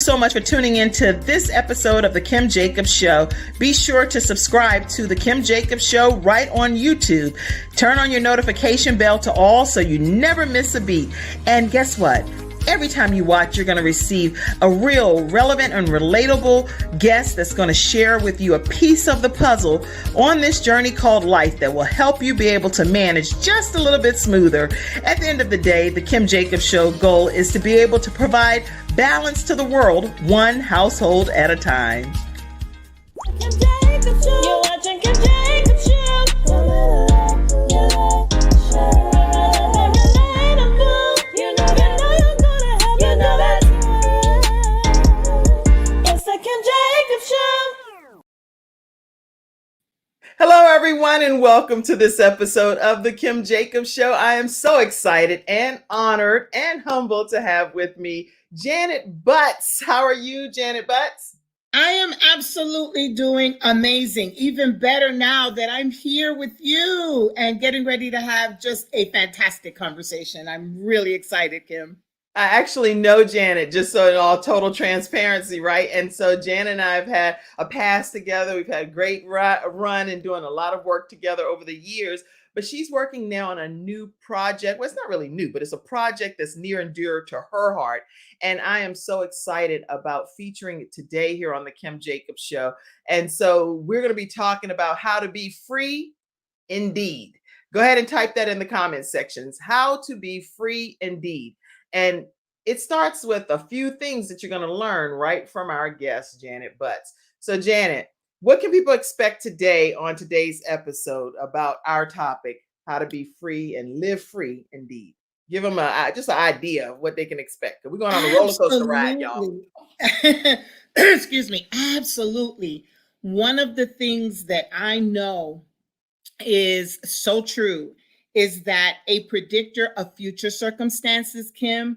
so much for tuning into this episode of The Kim Jacobs Show. Be sure to subscribe to The Kim Jacobs Show right on YouTube. Turn on your notification bell to all so you never miss a beat. And guess what? Every time you watch, you're going to receive a real relevant and relatable guest that's going to share with you a piece of the puzzle on this journey called life that will help you be able to manage just a little bit smoother. At the end of the day, the Kim Jacobs Show goal is to be able to provide balance to the world, one household at a time. Kim Jacobs Show. You're watching Kim Jacobs Show. Hello, everyone, and welcome to this episode of The Kim Jacobs Show. I am so excited and honored and humbled to have with me Janet Butts. How are you, Janet Butts? I am absolutely doing amazing. Even better now that I'm here with you and getting ready to have just a fantastic conversation. I'm really excited, Kim. I actually know Janet, just so in all total transparency, right? And so Janet and I have had a past together. We've had a great run and doing a lot of work together over the years. But she's working now on a new project. Well, it's not really new, but it's a project that's near and dear to her heart. And I am so excited about featuring it today here on the Kim Jacobs Show. And so we're going to be talking about how to be free indeed. Go ahead and type that in the comments sections. How to be free indeed. And it starts with a few things that you're going to learn right from our guest, Janet Butts. So, Janet, what can people expect today on today's episode about our topic, how to be free and live free indeed? Give them just an idea of what they can expect. We're going on a roller coaster ride, y'all. Excuse me. Absolutely. One of the things that I know is so true is that a predictor of future circumstances, Kim,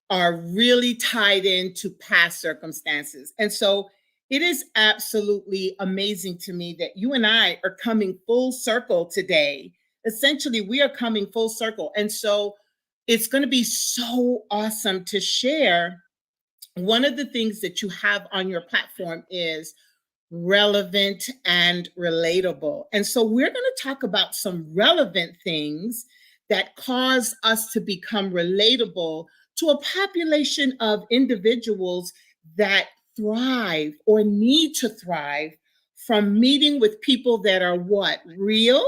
are really tied into past circumstances. And so it is absolutely amazing to me that you and I are coming full circle today. Essentially, we are coming full circle. And so it's going to be so awesome to share. One of the things that you have on your platform is relevant and relatable. And so we're going to talk about some relevant things that cause us to become relatable to a population of individuals that thrive or need to thrive from meeting with people that are what? Real,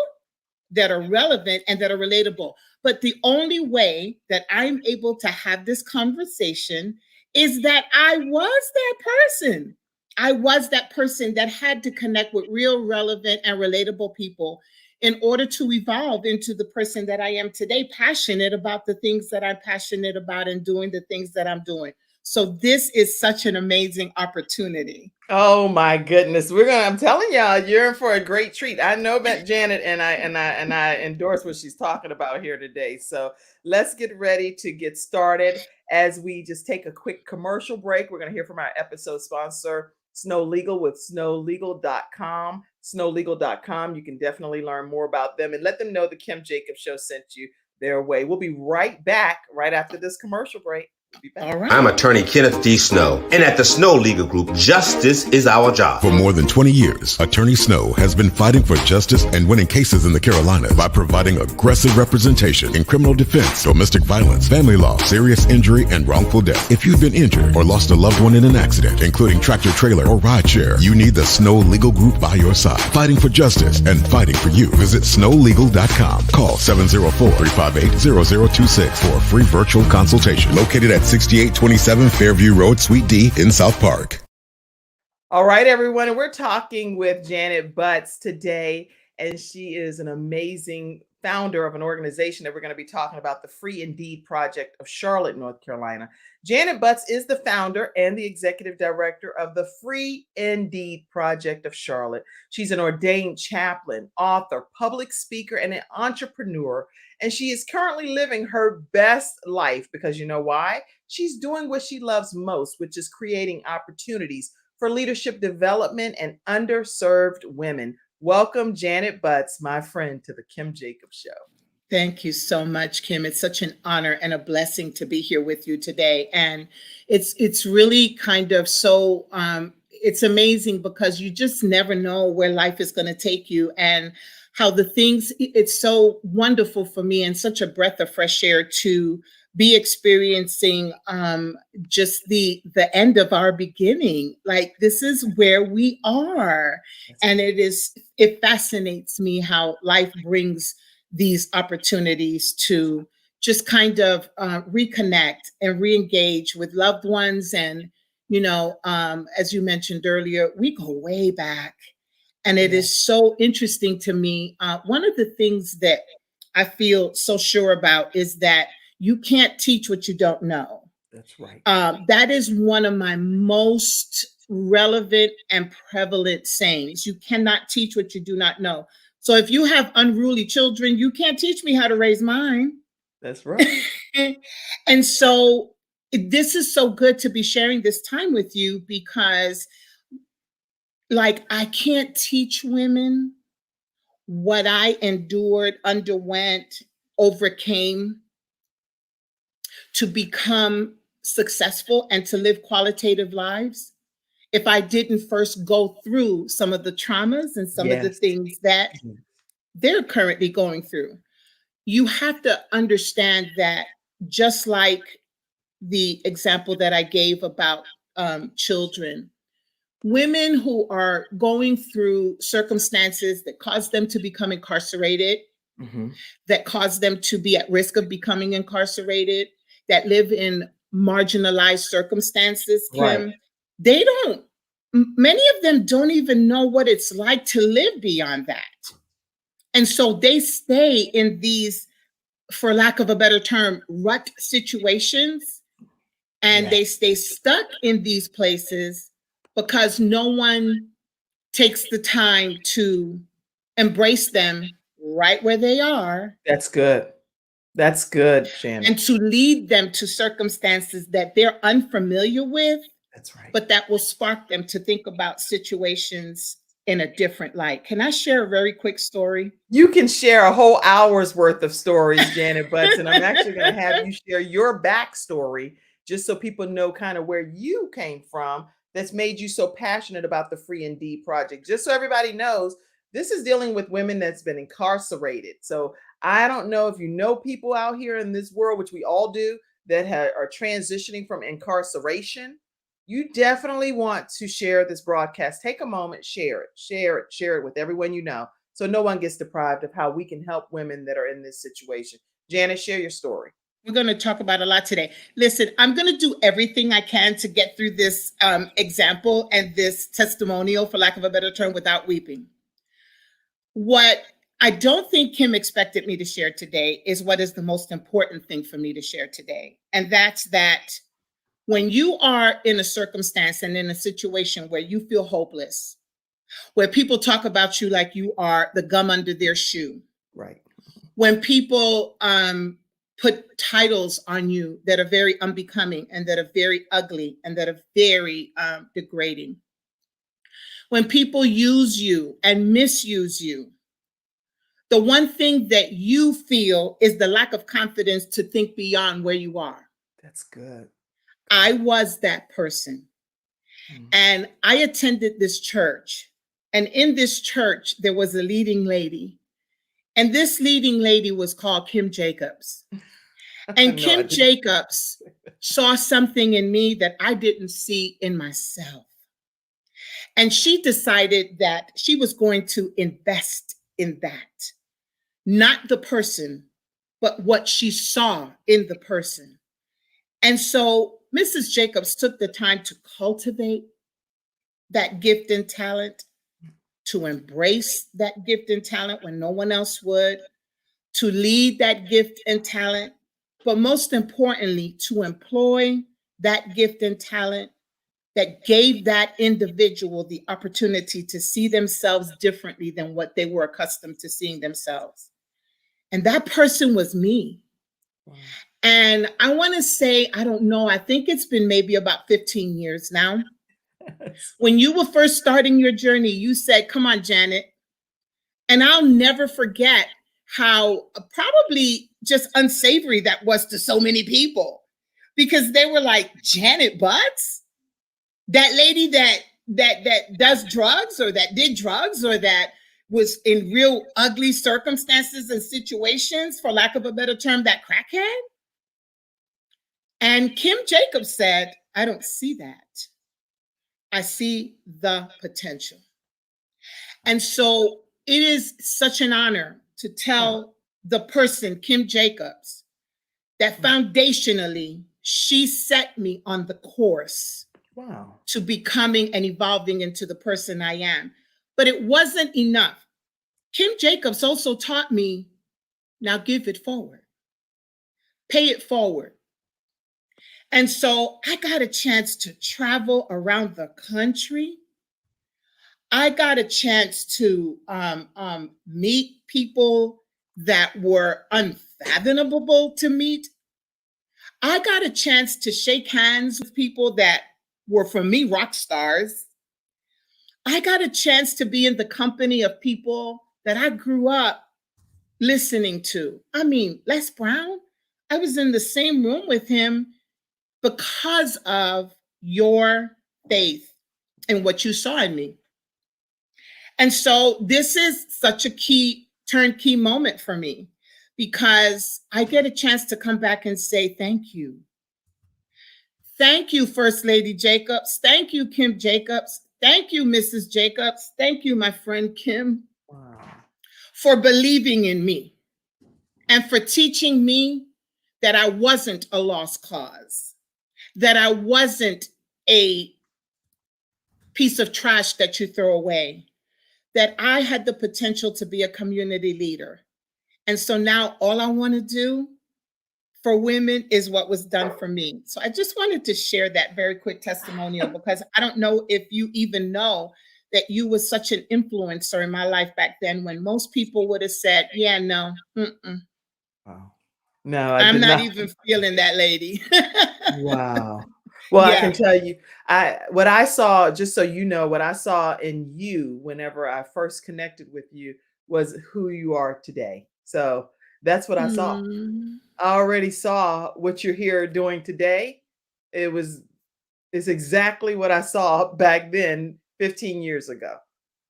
that are relevant, and that are relatable. But the only way that I'm able to have this conversation is that I was that person. I was that person that had to connect with real, relevant, and relatable people in order to evolve into the person that I am today, passionate about the things that I'm passionate about and doing the things that I'm doing. So this is such an amazing opportunity. Oh my goodness. I'm telling y'all, you're in for a great treat. I know about Janet and I endorse what she's talking about here today. So let's get ready to get started. As we just take a quick commercial break, we're going to hear from our episode sponsor, Snow Legal, with snowlegal.com. Snowlegal.com. You can definitely learn more about them and let them know the Kim Jacobs Show sent you their way. We'll be right back right after this commercial break. All right. I'm attorney Kenneth D. Snow, and at the Snow Legal Group, justice is our job. For more than 20 years, Attorney Snow has been fighting for justice and winning cases in the Carolinas by providing aggressive representation in criminal defense, domestic violence, family law, serious injury, and wrongful death. If you've been injured or lost a loved one in an accident, including tractor trailer or rideshare, you need the Snow Legal Group by your side, fighting for justice and fighting for you. Visit snowlegal.com. Call 704-358-0026 for a free virtual consultation. Located at 6827 Fairview Road, Suite D in South Park. All right, everyone. And we're talking with Janet Butts today, and she is an amazing founder of an organization that we're going to be talking about, the Free Indeed Project of Charlotte, North Carolina. Janet Butts is the founder and the executive director of the Free Indeed Project of Charlotte. She's an ordained chaplain, author, public speaker, and an entrepreneur. And she is currently living her best life because you know why? She's doing what she loves most, which is creating opportunities for leadership development and underserved women. Welcome, Janet Butts, my friend, to the Kim Jacobs Show. Thank you so much, Kim. It's such an honor and a blessing to be here with you today. And it's really kind of so it's amazing because you just never know where life is going to take you and how the things it's so wonderful for me and such a breath of fresh air to be experiencing just the end of our beginning. Like this is where we are. And it fascinates me how life brings these opportunities to just kind of reconnect and re-engage with loved ones. And, as you mentioned earlier, we go way back. And it is so interesting to me. One of the things that I feel so sure about is that you can't teach what you don't know. That's right. That is one of my most relevant and prevalent sayings. You cannot teach what you do not know. So if you have unruly children, you can't teach me how to raise mine. That's right. And so this is so good to be sharing this time with you because like I can't teach women what I endured, underwent, overcame to become successful and to live qualitative lives if I didn't first go through some of the traumas and some of the things that they're currently going through. You have to understand that just like the example that I gave about children, women who are going through circumstances that cause them to become incarcerated, that cause them to be at risk of becoming incarcerated, that live in marginalized circumstances, Kim, many of them don't even know what it's like to live beyond that. And so they stay in these, for lack of a better term, rut situations, and they stay stuck in these places because no one takes the time to embrace them right where they are. That's good. That's good, Shannon. And to lead them to circumstances that they're unfamiliar with. That's right. But that will spark them to think about situations in a different light. Can I share a very quick story? You can share a whole hour's worth of stories, Janet Butts, and I'm actually going to have you share your backstory just so people know kind of where you came from that's made you so passionate about the Free Indeed Project. Just so everybody knows, this is dealing with women that's been incarcerated. So I don't know if you know people out here in this world, which we all do, that are transitioning from incarceration. You definitely want to share this broadcast. Take a moment, share it with everyone you know, so no one gets deprived of how we can help women that are in this situation. Janet, share your story. We're going to talk about a lot today. Listen, I'm going to do everything I can to get through this example and this testimonial, for lack of a better term, without weeping. What I don't think Kim expected me to share today is what is the most important thing for me to share today. And that's that when you are in a circumstance and in a situation where you feel hopeless, where people talk about you like you are the gum under their shoe, right? When people put titles on you that are very unbecoming and that are very ugly and that are very degrading, when people use you and misuse you, the one thing that you feel is the lack of confidence to think beyond where you are. That's good. I was that person. And I attended this church. And in this church, there was a leading lady. And this leading lady was called Kim Jacobs. And Kim Jacobs saw something in me that I didn't see in myself. And she decided that she was going to invest in that. Not the person, but what she saw in the person. And so Mrs. Jacobs took the time to cultivate that gift and talent, to embrace that gift and talent when no one else would, to lead that gift and talent, but most importantly, to employ that gift and talent that gave that individual the opportunity to see themselves differently than what they were accustomed to seeing themselves. And that person was me. Wow. And I want to say, I don't know, I think it's been maybe about 15 years now. When you were first starting your journey, you said, "Come on, Janet." And I'll never forget how probably just unsavory that was to so many people, because they were like, Janet Butts, that lady that does drugs, or that did drugs, or that was in real ugly circumstances and situations, for lack of a better term, that crackhead. And Kim Jacobs said, I don't see that. I see the potential. And so it is such an honor to tell the person, Kim Jacobs, that foundationally, she set me on the course to becoming and evolving into the person I am. But it wasn't enough. Kim Jacobs also taught me, now give it forward, pay it forward. And so I got a chance to travel around the country. I got a chance to meet people that were unfathomable to meet. I got a chance to shake hands with people that were, for me, rock stars. I got a chance to be in the company of people that I grew up listening to. I mean, Les Brown, I was in the same room with him because of your faith and what you saw in me. And so this is such a key turnkey moment for me, because I get a chance to come back and say, thank you. Thank you, First Lady Jacobs. Thank you, Kim Jacobs. Thank you, Mrs. Jacobs. Thank you, my friend Kim, for believing in me and for teaching me that I wasn't a lost cause, that I wasn't a piece of trash that you throw away, that I had the potential to be a community leader. And so now all I want to do for women is what was done for me. So I just wanted to share that very quick testimonial, because I don't know if you even know that you was such an influencer in my life back then, when most people would have said, yeah, no, Wow. No, I'm not even feeling that lady. Wow. Well, I Yeah. can tell you, what I saw, just so you know, what I saw in you whenever I first connected with you was who you are today. So that's what I saw. Mm. I already saw what you're here doing today. It's exactly what I saw back then, 15 years ago.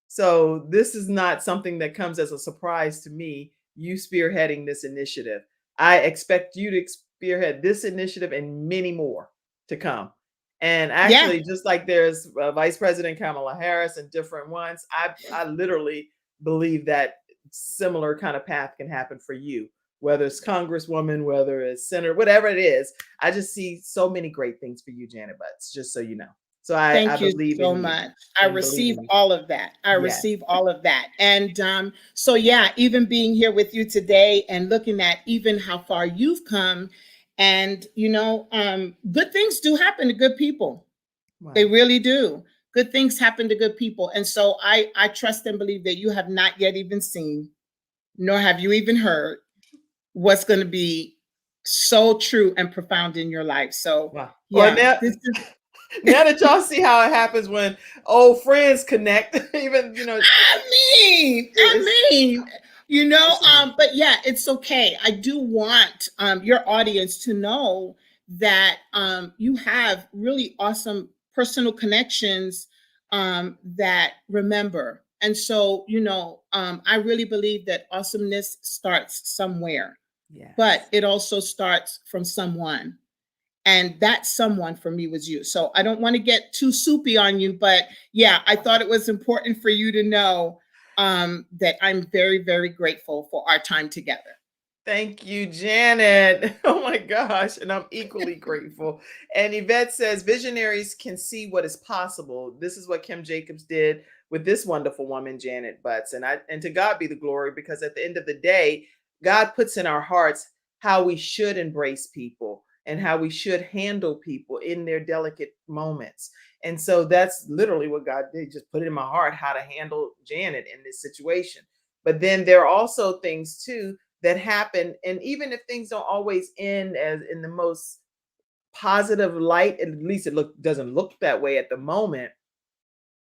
So this is not something that comes as a surprise to me, you spearheading this initiative. I expect you to spearhead this initiative and many more to come. And actually, just like there's Vice President Kamala Harris and different ones, I literally believe that similar kind of path can happen for you, whether it's Congresswoman, whether it's Senator, whatever it is. I just see so many great things for you, Janet Butts, just so you know. So I Thank you believe so in you. much. I And receive believe in you. all of that. I Yes. receive all of that. And so, yeah, even being here with you today and looking at even how far you've come, and, you know, good things do happen to good people. Wow. They really do. Good things happen to good people. And so I trust and believe that you have not yet even seen, nor have you even heard, what's going to be so true and profound in your life. So, Wow. yeah, Well, this is. now that y'all see how it happens when old friends connect, even, you know. I mean, you know, but yeah, it's okay. I do want your audience to know that you have really awesome personal connections that remember. And so, you know, I really believe that awesomeness starts somewhere, Yes. but it also starts from someone. And that someone for me was you. So I don't want to get too soupy on you, but yeah, I thought it was important for you to know that I'm very, very grateful for our time together. Thank you, Janet. Oh my gosh. And I'm equally grateful. And Yvette says visionaries can see what is possible. This is what Kim Jacobs did with this wonderful woman, Janet Butts. And to God be the glory, because at the end of the day, God puts in our hearts how we should embrace people and how we should handle people in their delicate moments. And so that's literally what God did, just put it in my heart how to handle Janet in this situation. But then there are also things too that happen. And even if things don't always end as in the most positive light, at least it doesn't look that way at the moment,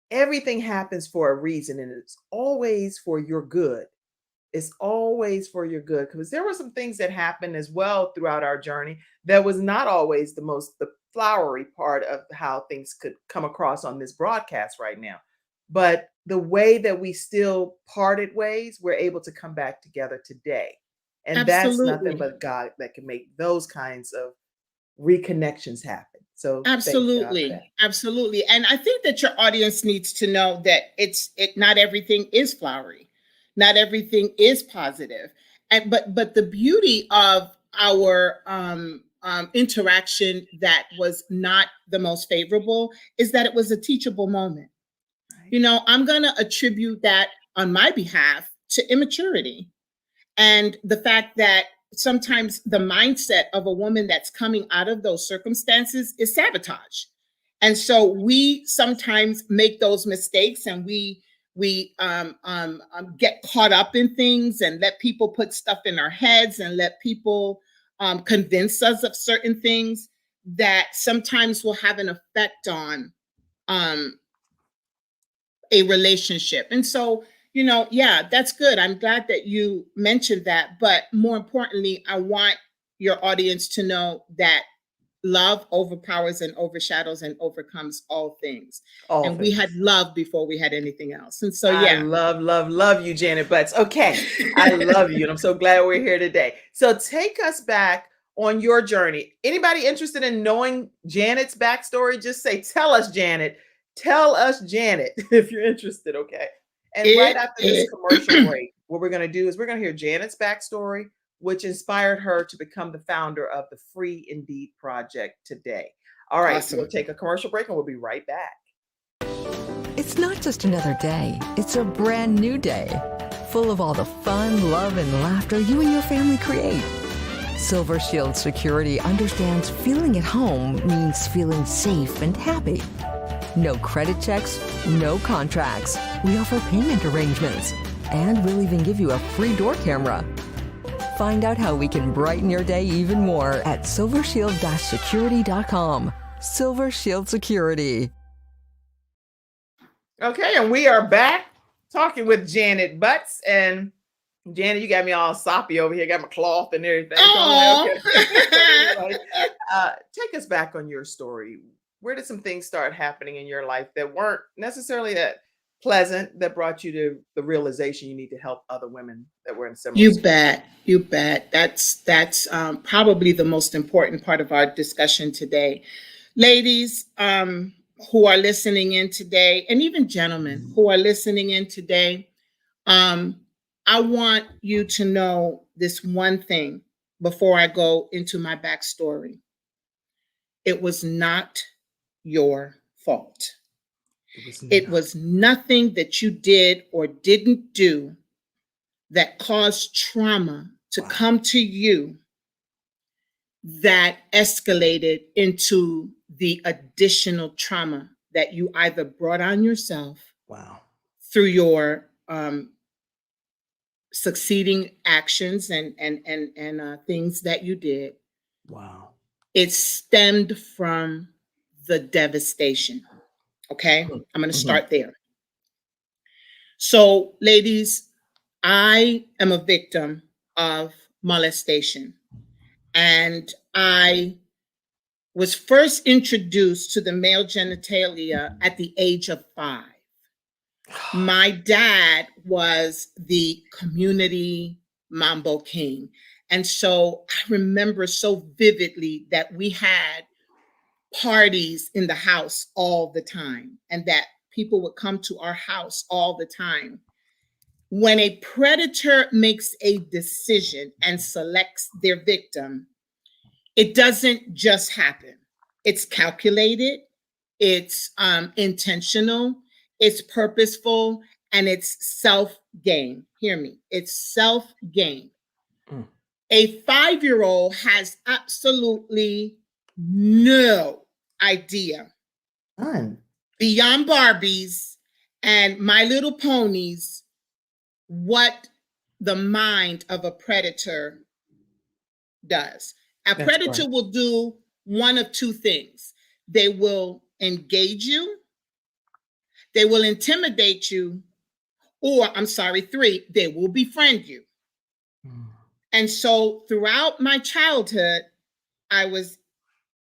everything happens for a reason, and it's always for your good. is always for your good. Because there were some things that happened as well throughout our journey that was not always the flowery part of how things could come across on this broadcast right now. But the way that we still parted ways, we're able to come back together today. And that's nothing Absolutely. but God that can make those kinds of reconnections happen. So thank God for Absolutely. that. Absolutely. And I think that your audience needs to know that not everything is flowery. Not everything is positive. And but the beauty of our interaction that was not the most favorable is that it was a teachable moment. You know, I'm going to attribute that on my behalf to immaturity and the fact that sometimes the mindset of a woman that's coming out of those circumstances is sabotage. And so we sometimes make those mistakes and we get caught up in things and let people put stuff in our heads and let people convince us of certain things that sometimes will have an effect on a relationship. And so, you know, yeah, that's good. I'm glad that you mentioned that. But more importantly, I want your audience to know that love overpowers and overshadows and overcomes all things. All And we had things. love before we had anything else. And so, I yeah. love you, Janet Butts. Okay. I love you. And I'm so glad we're here today. So take us back on your journey. Anybody interested in knowing Janet's backstory? Just say, tell us, Janet. Tell us, Janet, if you're interested. Okay. And right after this commercial break, what we're going to do is we're going to hear Janet's backstory, which inspired her to become the founder of the Free Indeed Project today. All right. Awesome. We'll take a commercial break and we'll be right back. It's not just another day, it's a brand new day, full of all the fun, love, and laughter you and your family create. Silver Shield Security understands feeling at home means feeling safe and happy. No credit checks, no contracts. We offer payment arrangements, and we'll even give you a free door camera. Find out how we can brighten your day even more at silvershield-security.com. Silver Shield Security. Okay, and we are back talking with Janet Butts. And Janet, you got me all soppy over here, got my cloth and everything. Oh. Take us back on your story. Where did some things start happening in your life that weren't necessarily that pleasant, that brought you to the realization you need to help other women that were in similar You situations? bet. You bet. That's probably the most important part of our discussion today. Ladies who are listening in today, and even gentlemen who are listening in today, I want you to know this one thing before I go into my backstory. It was not your fault. It was nothing that you did or didn't do that caused trauma to come to you that escalated into the additional trauma that you either brought on yourself through your succeeding actions and things that you did. It stemmed from the devastation. Okay, I'm going to start there. So, ladies, I am a victim of molestation, and I was first introduced to the male genitalia at the age of 5. My dad was the community mambo king. And so I remember so vividly that we had parties in the house all the time and that people would come to our house all the time. When a predator makes a decision and selects their victim, it doesn't just happen. It's calculated, it's intentional, it's purposeful, and it's self-gain. Hear me, it's self-gain. A 5-year-old has absolutely no idea beyond Barbies and My Little Ponies what the mind of a predator does. A predator will do one of two things. They will engage you, they will intimidate you, or 3, they will befriend you. And so throughout my childhood, I was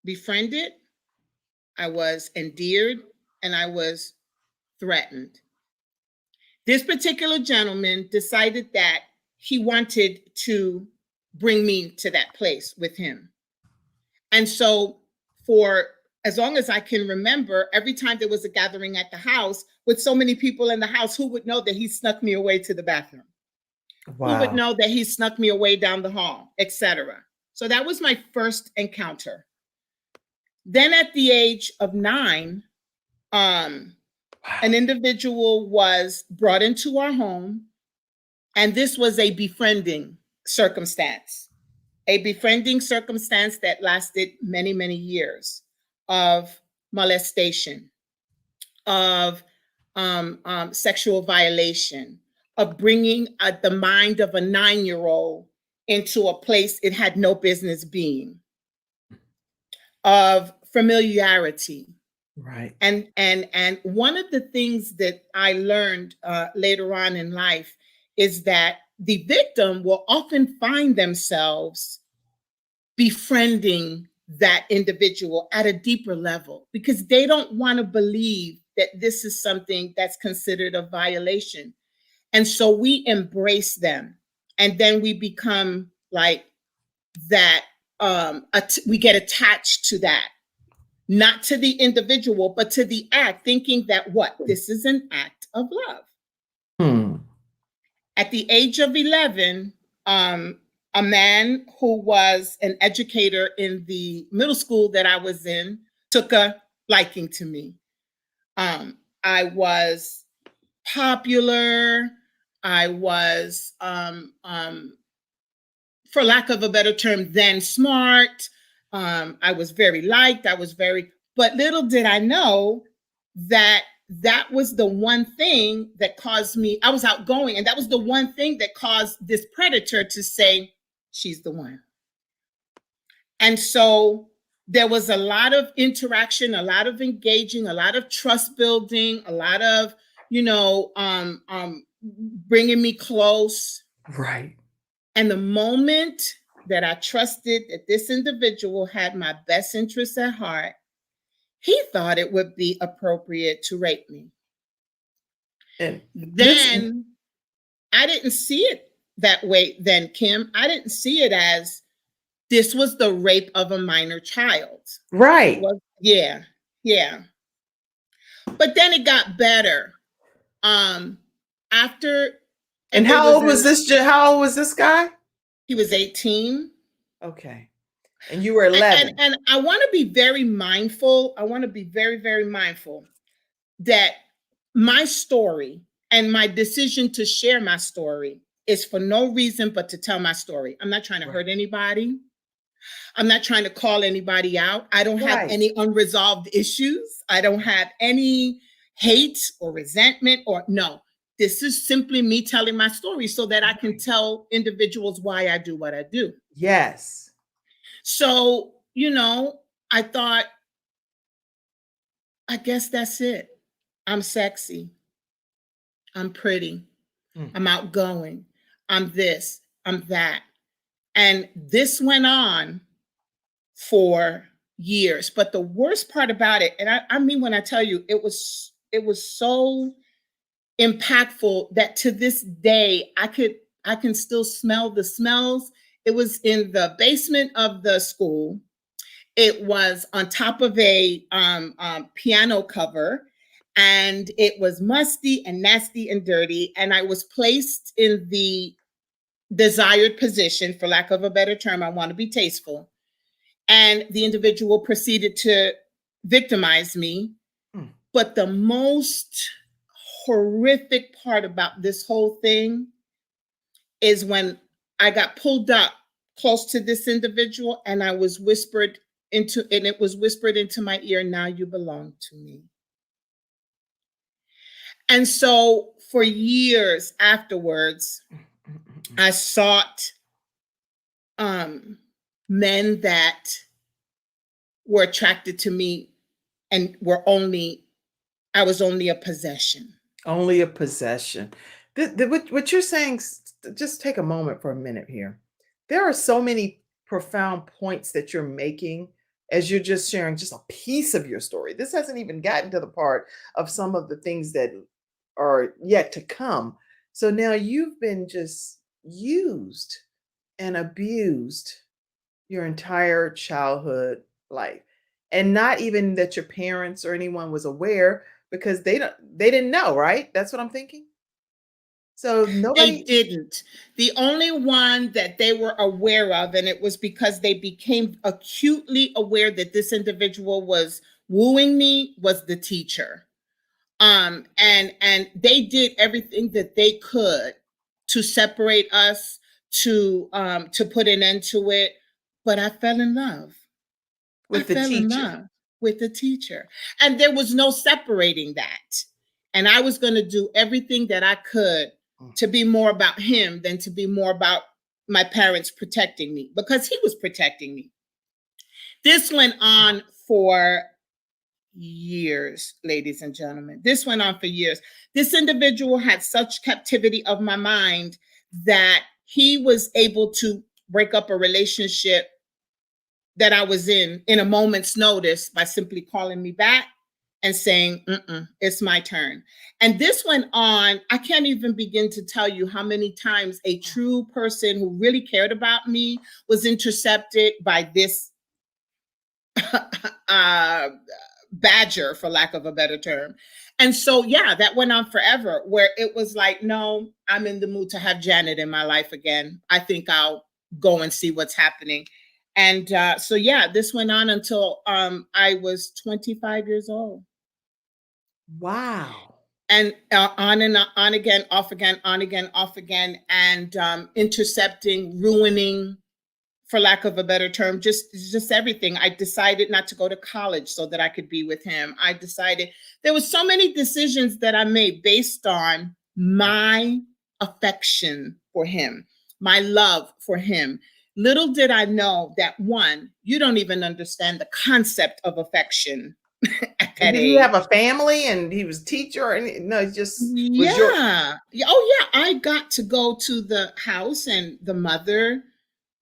befriended, I was endeared, and I was threatened. This particular gentleman decided that he wanted to bring me to that place with him. And so, for as long as I can remember, every time there was a gathering at the house with so many people in the house, who would know that he snuck me away to the bathroom? Who would know that he snuck me away down the hall, etc.? So that was my first encounter. Then at the age of 9, an individual was brought into our home, and this was a befriending circumstance. A befriending circumstance that lasted many, many years of molestation, of sexual violation, of bringing the mind of a 9-year-old into a place it had no business being, of familiarity. Right. And one of the things that I learned later on in life is that the victim will often find themselves befriending that individual at a deeper level because they don't want to believe that this is something that's considered a violation. And so we embrace them, and then we become like that. We get attached to that, not to the individual, but to the act, thinking that this is an act of love. At the age of 11, a man who was an educator in the middle school that I was in took a liking to me. I was popular. I was, for lack of a better term, then smart. I was very liked. But little did I know that that was the one thing that caused me, I was outgoing, and that was the one thing that caused this predator to say, she's the one. And so there was a lot of interaction, a lot of engaging, a lot of trust building, a lot of, bringing me close. Right. And the moment that I trusted that this individual had my best interests at heart, he thought it would be appropriate to rape me. And then I didn't see it that way then, Kim. I didn't see it as this was the rape of a minor child. Right. Yeah. But then it got better. And how old was this guy? He was 18. Okay. And you were 11. And I want to be very mindful. I want to be very, very mindful that my story and my decision to share my story is for no reason but to tell my story. I'm not trying to hurt anybody. I'm not trying to call anybody out. I don't have any unresolved issues. I don't have any hate or resentment no. This is simply me telling my story so that I can tell individuals why I do what I do. Yes. So, I thought, I guess that's it. I'm sexy. I'm pretty. I'm outgoing. I'm this. I'm that. And this went on for years. But the worst part about it, and I mean when I tell you, it was so impactful that to this day I can still smell the smells. It was in the basement of the school. It was on top of a piano cover, and it was musty and nasty and dirty. And I was placed in the desired position, for lack of a better term. I want to be tasteful. And the individual proceeded to victimize me. But the most horrific part about this whole thing is when I got pulled up close to this individual and it was whispered into my ear, now you belong to me. And so for years afterwards, I sought men that were attracted to me and I was only a possession. Only a possession. What you're saying, just take a moment for a minute here. There are so many profound points that you're making as you're just sharing just a piece of your story. This hasn't even gotten to the part of some of the things that are yet to come. So now you've been just used and abused your entire childhood life. And not even that your parents or anyone was aware because they didn't know, right? That's what I'm thinking. So They nobody. didn't. The only one that they were aware of, and it was because they became acutely aware that this individual was wooing me, was the teacher. And they did everything that they could to separate us, to put an end to it. But I fell in love. I With the fell in teacher. love with the teacher. And there was no separating that. And I was going to do everything that I could Mm. to be more about him than to be more about my parents protecting me, because he was protecting me. This went on for years, ladies and gentlemen. This went on for years. This individual had such captivity of my mind that he was able to break up a relationship that I was in a moment's notice by simply calling me back and saying, it's my turn. And this went on, I can't even begin to tell you how many times a true person who really cared about me was intercepted by this badger, for lack of a better term. And so, yeah, that went on forever, where it was like, no, I'm in the mood to have Janet in my life again. I think I'll go and see what's happening. And so, yeah, this went on until I was 25 years old. Wow. And on and on again, off again, on again, off again, and intercepting, ruining, for lack of a better term, just everything. I decided not to go to college so that I could be with him. I decided there was so many decisions that I made based on my affection for him, my love for him. Little did I know that, one, you don't even understand the concept of affection at that Did he age. have a family and he was teacher or any, no, he just was your. Yeah. Oh, yeah. I got to go to the house, and the mother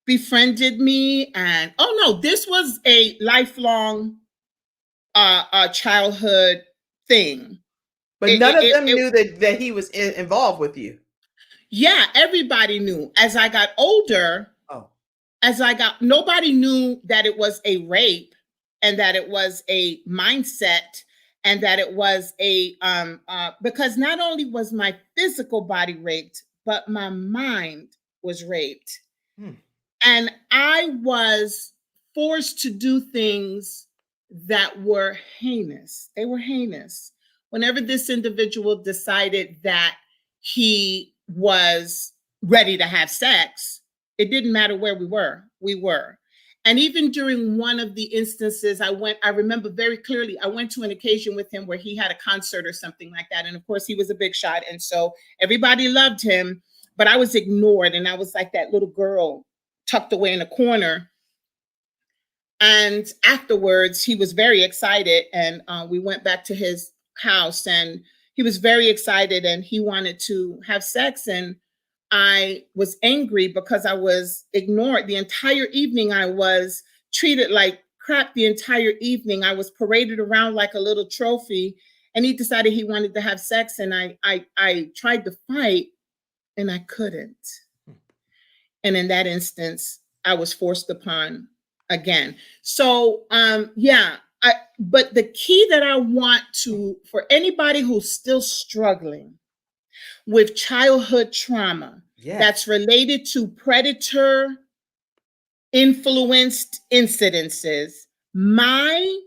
befriended me. And oh no, this was a lifelong childhood thing. But It, none it, of it, them it- knew that he was involved with you. yeah, everybody knew. As I got older, Oh. Nobody knew that it was a rape, and that it was a mindset, and that it was because not only was my physical body raped, but my mind was raped. Hmm. And I was forced to do things that were heinous. They were heinous. Whenever this individual decided that he was ready to have sex, it didn't matter where we were. We were. And even during one of the instances, I remember very clearly, I went to an occasion with him where he had a concert or something like that. And of course, he was a big shot. And so everybody loved him, but I was ignored. And I was like that little girl tucked away in a corner. And afterwards, he was very excited. And we went back to his house, and he was very excited, and he wanted to have sex. And I was angry because I was ignored. The entire evening, I was treated like crap. The entire evening, I was paraded around like a little trophy. And he decided he wanted to have sex. And I tried to fight, and I couldn't. And in that instance, I was forced upon again. So, but the key that I want for anybody who's still struggling with childhood trauma, Yes. that's related to predator influenced incidences, my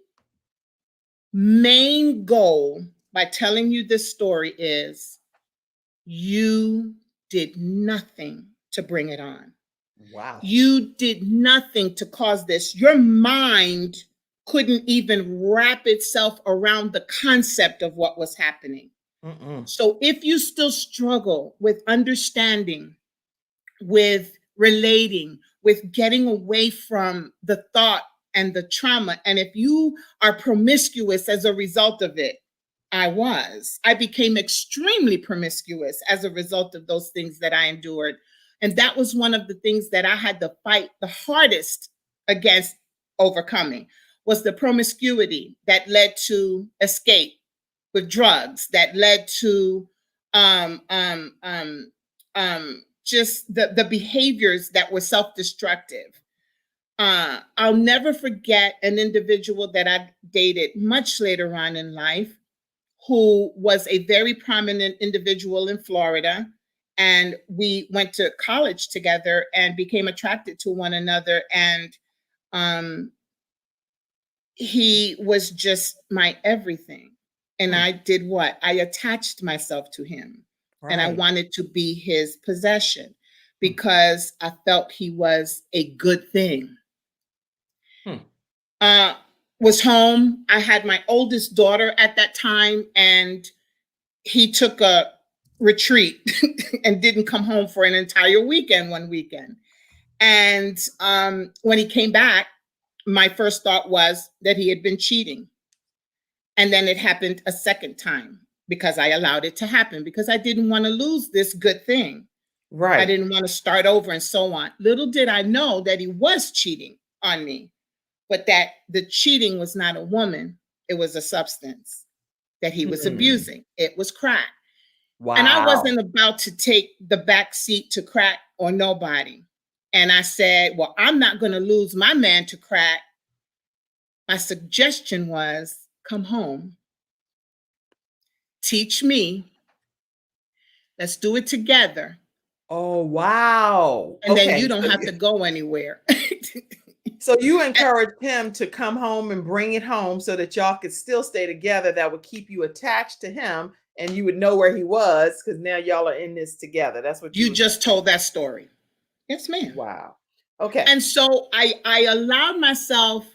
main goal by telling you this story is you did nothing to bring it on. Wow. You did nothing to cause this. Your mind couldn't even wrap itself around the concept of what was happening. So if you still struggle with understanding, with relating, with getting away from the thought and the trauma, and if you are promiscuous as a result of it, I became extremely promiscuous as a result of those things that I endured. And that was one of the things that I had to fight the hardest against overcoming, was the promiscuity that led to escape with drugs, that led to just the behaviors that were self-destructive. I'll never forget an individual that I dated much later on in life, who was a very prominent individual in Florida. And we went to college together and became attracted to one another. And he was just my everything. And I did what? I attached myself to him. Right. And I wanted to be his possession because I felt he was a good thing. Was home. I had my oldest daughter at that time, and he took a retreat and didn't come home for an entire weekend one weekend. And when he came back, my first thought was that he had been cheating. And then it happened a second time because I allowed it to happen, because I didn't want to lose this good thing. Right. I didn't want to start over and so on. Little did I know that he was cheating on me, but that the cheating was not a woman. It was a substance that he was abusing. It was crack. Wow. And I wasn't about to take the back seat to crack or nobody. And I said, well, I'm not going to lose my man to crack. My suggestion was, come home. Teach me. Let's do it together. Oh, wow. And then you don't have to go anywhere. So you encouraged him to come home and bring it home so that y'all could still stay together. That would keep you attached to him and you would know where he was, because now y'all are in this together. That's what you just told that story. Yes, ma'am. Wow. Okay. And so I allowed myself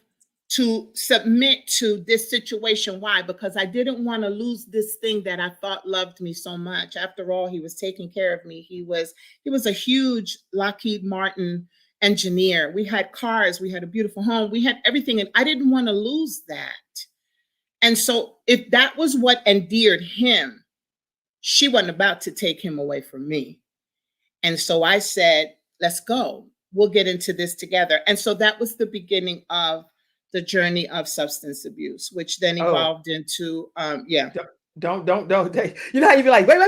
to submit to this situation. Why? Because I didn't want to lose this thing that I thought loved me so much. After all, he was taking care of me. He was a huge Lockheed Martin engineer. We had cars, we had a beautiful home, we had everything, and I didn't want to lose that. And so if that was what endeared him, she wasn't about to take him away from me. And so I said, let's go. We'll get into this together. And so that was the beginning of the journey of substance abuse, which then evolved into, Don't. You know how you be like, wait.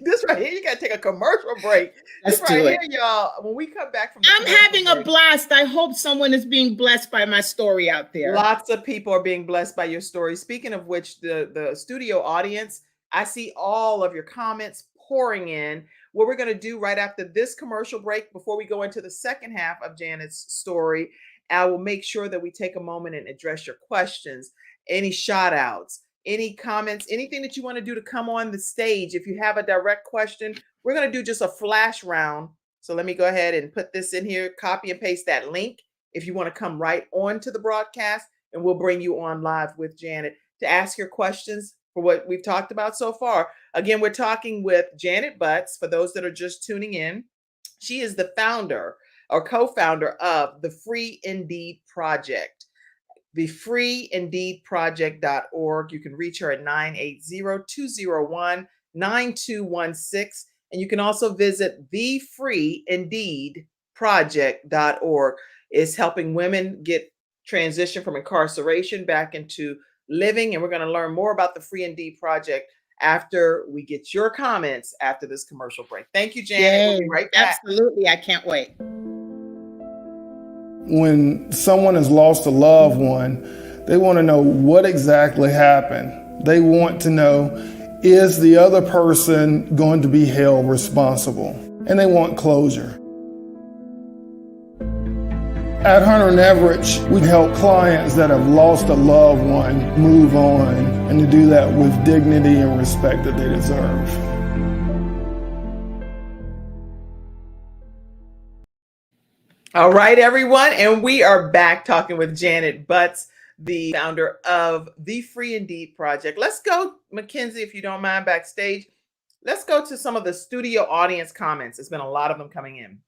This right here, you got to take a commercial break. Let's do it. Here, y'all. When we come back from I'm having a blast. I hope someone is being blessed by my story out there. Lots of people are being blessed by your story. Speaking of which, the studio audience, I see all of your comments pouring in. What we're going to do right after this commercial break, before we go into the second half of Janet's story, I will make sure that we take a moment and address your questions, any shout outs, any comments, anything that you want to do to come on the stage. If you have a direct question, we're going to do just a flash round. So let me go ahead and put this in here, copy and paste that link if you want to come right on to the broadcast, and we'll bring you on live with Janet to ask your questions for what we've talked about so far. Again, we're talking with Janet Butts. For those that are just tuning in, she is the founder or co-founder of the Free Indeed Project. The freeindeedproject.org. You can reach her at 980-201-9216. And you can also visit thefreeindeedproject.org. It's helping women get transition from incarceration back into living. And we're going to learn more about the Free Indeed Project after we get your comments after this commercial break. Thank you, Janet. Yay. We'll be right back. Absolutely. I can't wait. When someone has lost a loved one, they want to know what exactly happened. They want to know, is the other person going to be held responsible? And they want closure. At Hunter & Everett, we help clients that have lost a loved one move on, and to do that with dignity and respect that they deserve. All right, everyone. And we are back talking with Janet Butts, the founder of the Free Indeed Project. Let's go, Mackenzie, if you don't mind, backstage. Let's go to some of the studio audience comments. There's been a lot of them coming in.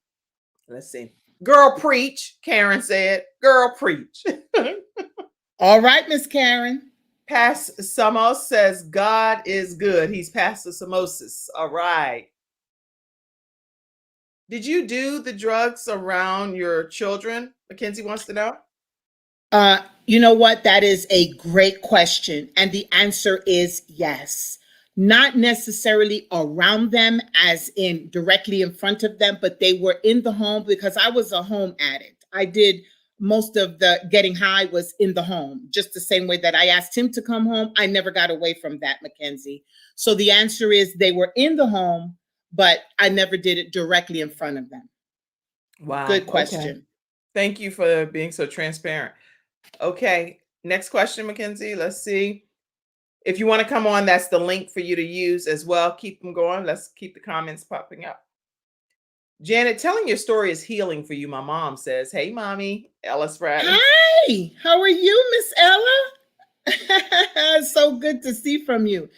Let's see. Girl, preach, Karen said. Girl, preach. All right, Miss Karen. Pastor Samos says, God is good. He's Pastor Samosis. All right. Did you do the drugs around your children? Mackenzie wants to know. You know what? That is a great question. And the answer is yes. Not necessarily around them, as in directly in front of them, but they were in the home because I was a home addict. I did most of the getting high was in the home, just the same way that I asked him to come home. I never got away from that, Mackenzie. So the answer is they were in the home, but I never did it directly in front of them. Wow. Good Okay. question. Thank you for being so transparent. Okay. Next question, Mackenzie. Let's see. If you want to come on, that's the link for you to use as well. Keep them going. Let's keep the comments popping up. Janet, telling your story is healing for you, my mom says. Hey, mommy. Ellis Bradley. Hi, how are you, Miss Ella? So good to see from you,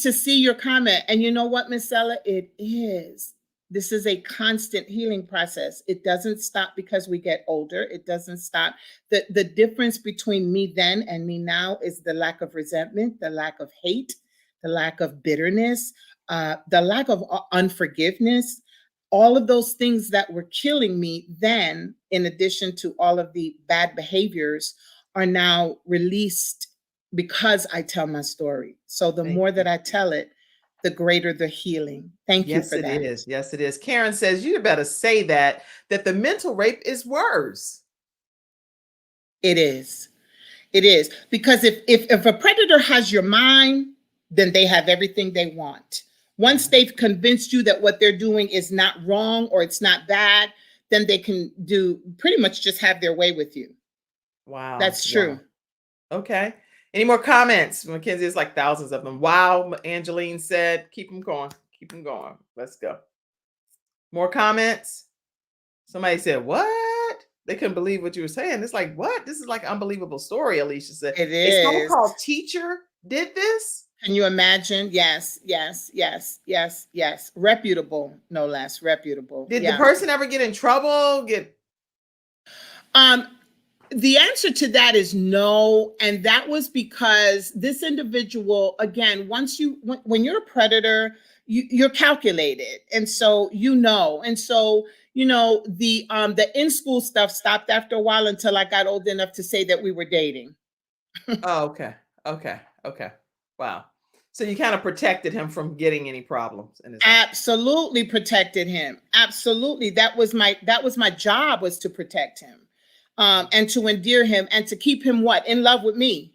to see your comment. And you know what, Miss Ella, it is. This is a constant healing process. It doesn't stop because we get older. It doesn't stop. The difference between me then and me now is the lack of resentment, the lack of hate, the lack of bitterness, the lack of unforgiveness. All of those things that were killing me then, in addition to all of the bad behaviors, are now released because I tell my story. So the Thank more you. that I tell it, the greater the healing. Thank you Yes, for it that. is. Yes, it is. Karen says you better say that the mental rape is worse. It is. It is. Because if a predator has your mind, then they have everything they want. Once they've convinced you that what they're doing is not wrong or it's not bad, then they can do pretty much just have their way with you. Wow. That's true. Wow. Okay. Any more comments? Mackenzie, it's like thousands of them. Wow, Angeline said, keep them going. Keep them going. Let's go. More comments? Somebody said, what? They couldn't believe what you were saying. It's like, what? This is like an unbelievable story, Alicia said. It A is. so-called teacher did this? Can you imagine? Yes, yes, yes, yes, yes. Reputable, no less. Reputable. Did Yeah. the person ever get in trouble? The answer to that is no. And that was because this individual, again, when you're a predator, you're calculated. And so, and so, the in-school stuff stopped after a while until I got old enough to say that we were dating. Oh, okay. Okay. Okay. Wow. So you kind of protected him from getting any problems in his life. Absolutely protected him. Absolutely. That was my job, was to protect him. And to endear him and to keep him in love with me.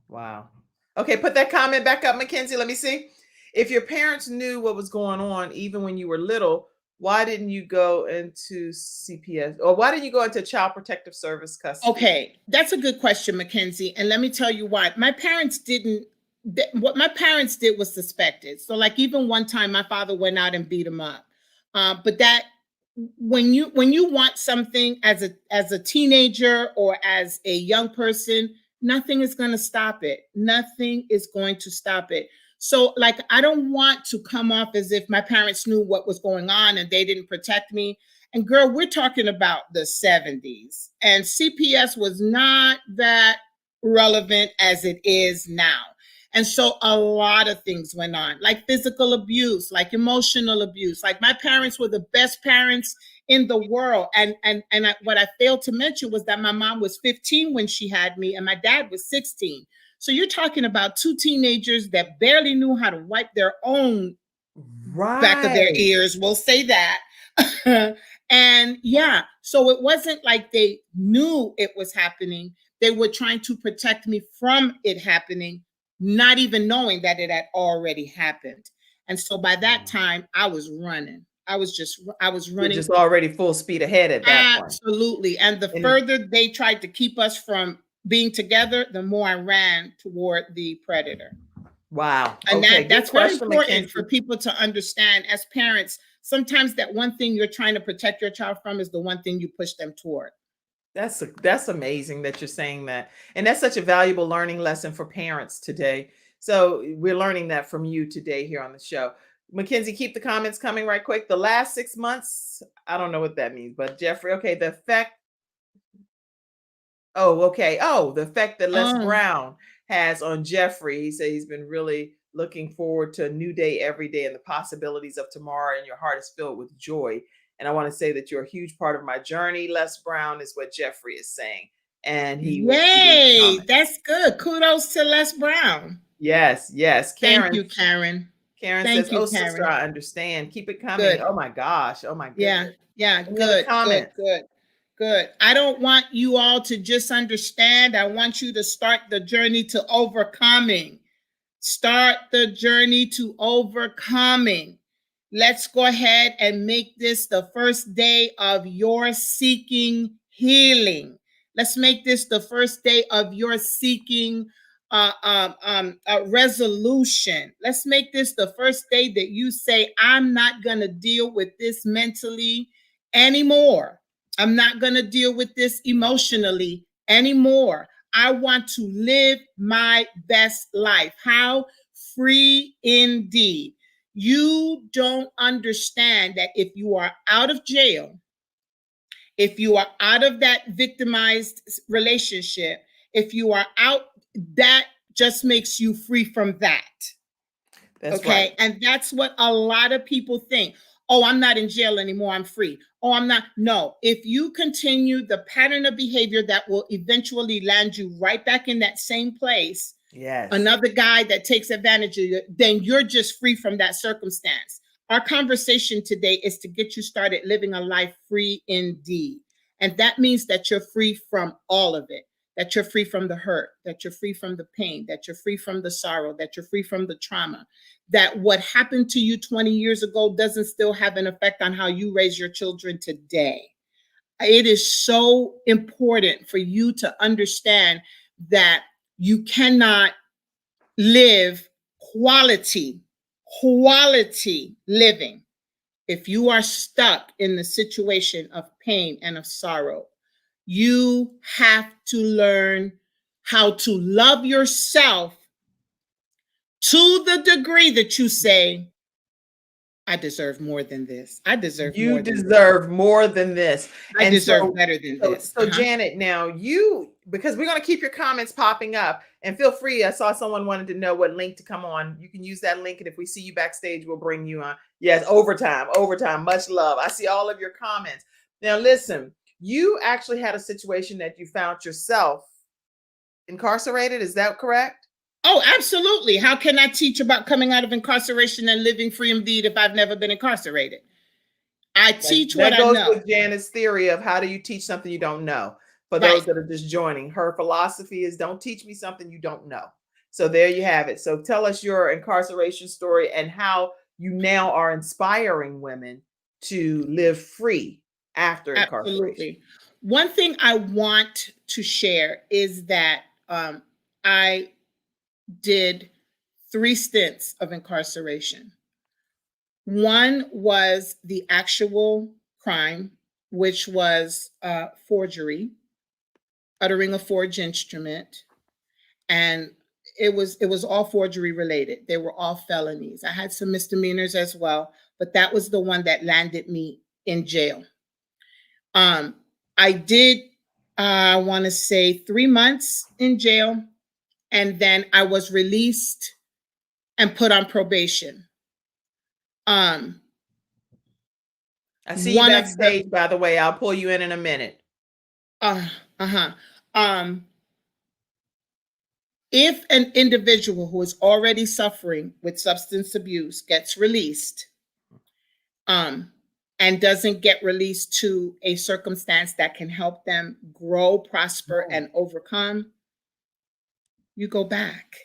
Wow. Okay, put that comment back up, Mackenzie. Let me see. If your parents knew what was going on, even when you were little, why didn't you go into CPS, or why didn't you go into Child Protective Service custody? Okay, that's a good question, Mackenzie. And let me tell you why. My parents didn't. What my parents did was suspected. So, like, even one time, my father went out and beat him up. But that. When you want something as a teenager or as a young person, nothing is going to stop it. Nothing is going to stop it. So, like, I don't want to come off as if my parents knew what was going on and they didn't protect me. And girl, we're talking about the 70s, and CPS was not that relevant as it is now. And so a lot of things went on, like physical abuse, like emotional abuse. Like, my parents were the best parents in the world. And what I failed to mention was that my mom was 15 when she had me and my dad was 16. So you're talking about two teenagers that barely knew how to wipe their own back of their ears. We'll say that. And yeah, so it wasn't like they knew it was happening. They were trying to protect me from it happening, not even knowing that it had already happened. And so by that time, I was running. I was running. You're just already full speed ahead at that point. Absolutely. And the further they tried to keep us from being together, the more I ran toward the predator. Wow. And okay, that's very important Mackenzie. for people to understand. As parents, sometimes that one thing you're trying to protect your child from is the one thing you push them toward. That's amazing that you're saying that. And that's such a valuable learning lesson for parents today. So we're learning that from you today here on the show. Mackenzie, keep the comments coming right quick. The last 6 months, I don't know what that means, but Jeffrey, okay, the effect. Oh, okay. Oh, the effect that Les Brown has on Jeffrey. He said he's been really looking forward to a new day every day and the possibilities of tomorrow, and your heart is filled with joy And I want to say that you're a huge part of my journey. Les Brown is what Jeffrey is saying. And he Yay, that's good. Kudos to Les Brown. Yes, yes. Thank you, Karen. Karen Thank says, you, "Oh, Karen. sister, I understand. Keep it coming." Good. Oh my gosh. Oh my goodness. Yeah, Any other good, comments? good. I don't want you all to just understand. I want you to start the journey to overcoming. Start the journey to overcoming. Let's go ahead and make this the first day of your seeking healing. Let's make this the first day of your seeking a resolution. Let's make this the first day that you say, I'm not going to deal with this mentally anymore. I'm not going to deal with this emotionally anymore. I want to live my best life. How? Free indeed. You don't understand that if you are out of jail, if you are out of that victimized relationship, if you are out, that just makes you free from that. That's okay. right. And that's what a lot of people think. Oh, I'm not in jail anymore. I'm free. Oh, I'm not. No, if you continue the pattern of behavior that will eventually land you right back in that same place, Yes. another guy that takes advantage of you, then you're just free from that circumstance. Our conversation today is to get you started living a life free indeed. And that means that you're free from all of it, that you're free from the hurt, that you're free from the pain, that you're free from the sorrow, that you're free from the trauma, that what happened to you 20 years ago doesn't still have an effect on how you raise your children today. It is so important for you to understand that you cannot live quality living if you are stuck in the situation of pain and of sorrow. You have to learn how to love yourself to the degree that you say, I deserve more than this. I deserve more than this. You deserve more than this. I deserve better than this. So Janet, now because we're going to keep your comments popping up, and feel free. I saw someone wanted to know what link to come on. You can use that link, and if we see you backstage, we'll bring you on. Yes, overtime. Much love. I see all of your comments. Now, listen, you actually had a situation that you found yourself incarcerated. Is that correct? Oh, absolutely. How can I teach about coming out of incarceration and living free indeed if I've never been incarcerated? I teach what I know. That goes with Janet's theory of how do you teach something you don't know. For those that are just joining, her philosophy is don't teach me something you don't know. So there you have it. So tell us your incarceration story and how you now are inspiring women to live free after incarceration. Absolutely. One thing I want to share is that I did 3 stints of incarceration. One was the actual crime, which was forgery, uttering a forged instrument, and it was all forgery related. They were all felonies. I had some misdemeanors as well, but that was the one that landed me in jail. I did, I want to say 3 months in jail, and then I was released and put on probation. I see you backstage, by the way. I'll pull you in a minute. If an individual who is already suffering with substance abuse gets released, and doesn't get released to a circumstance that can help them grow, prosper, and overcome, you go back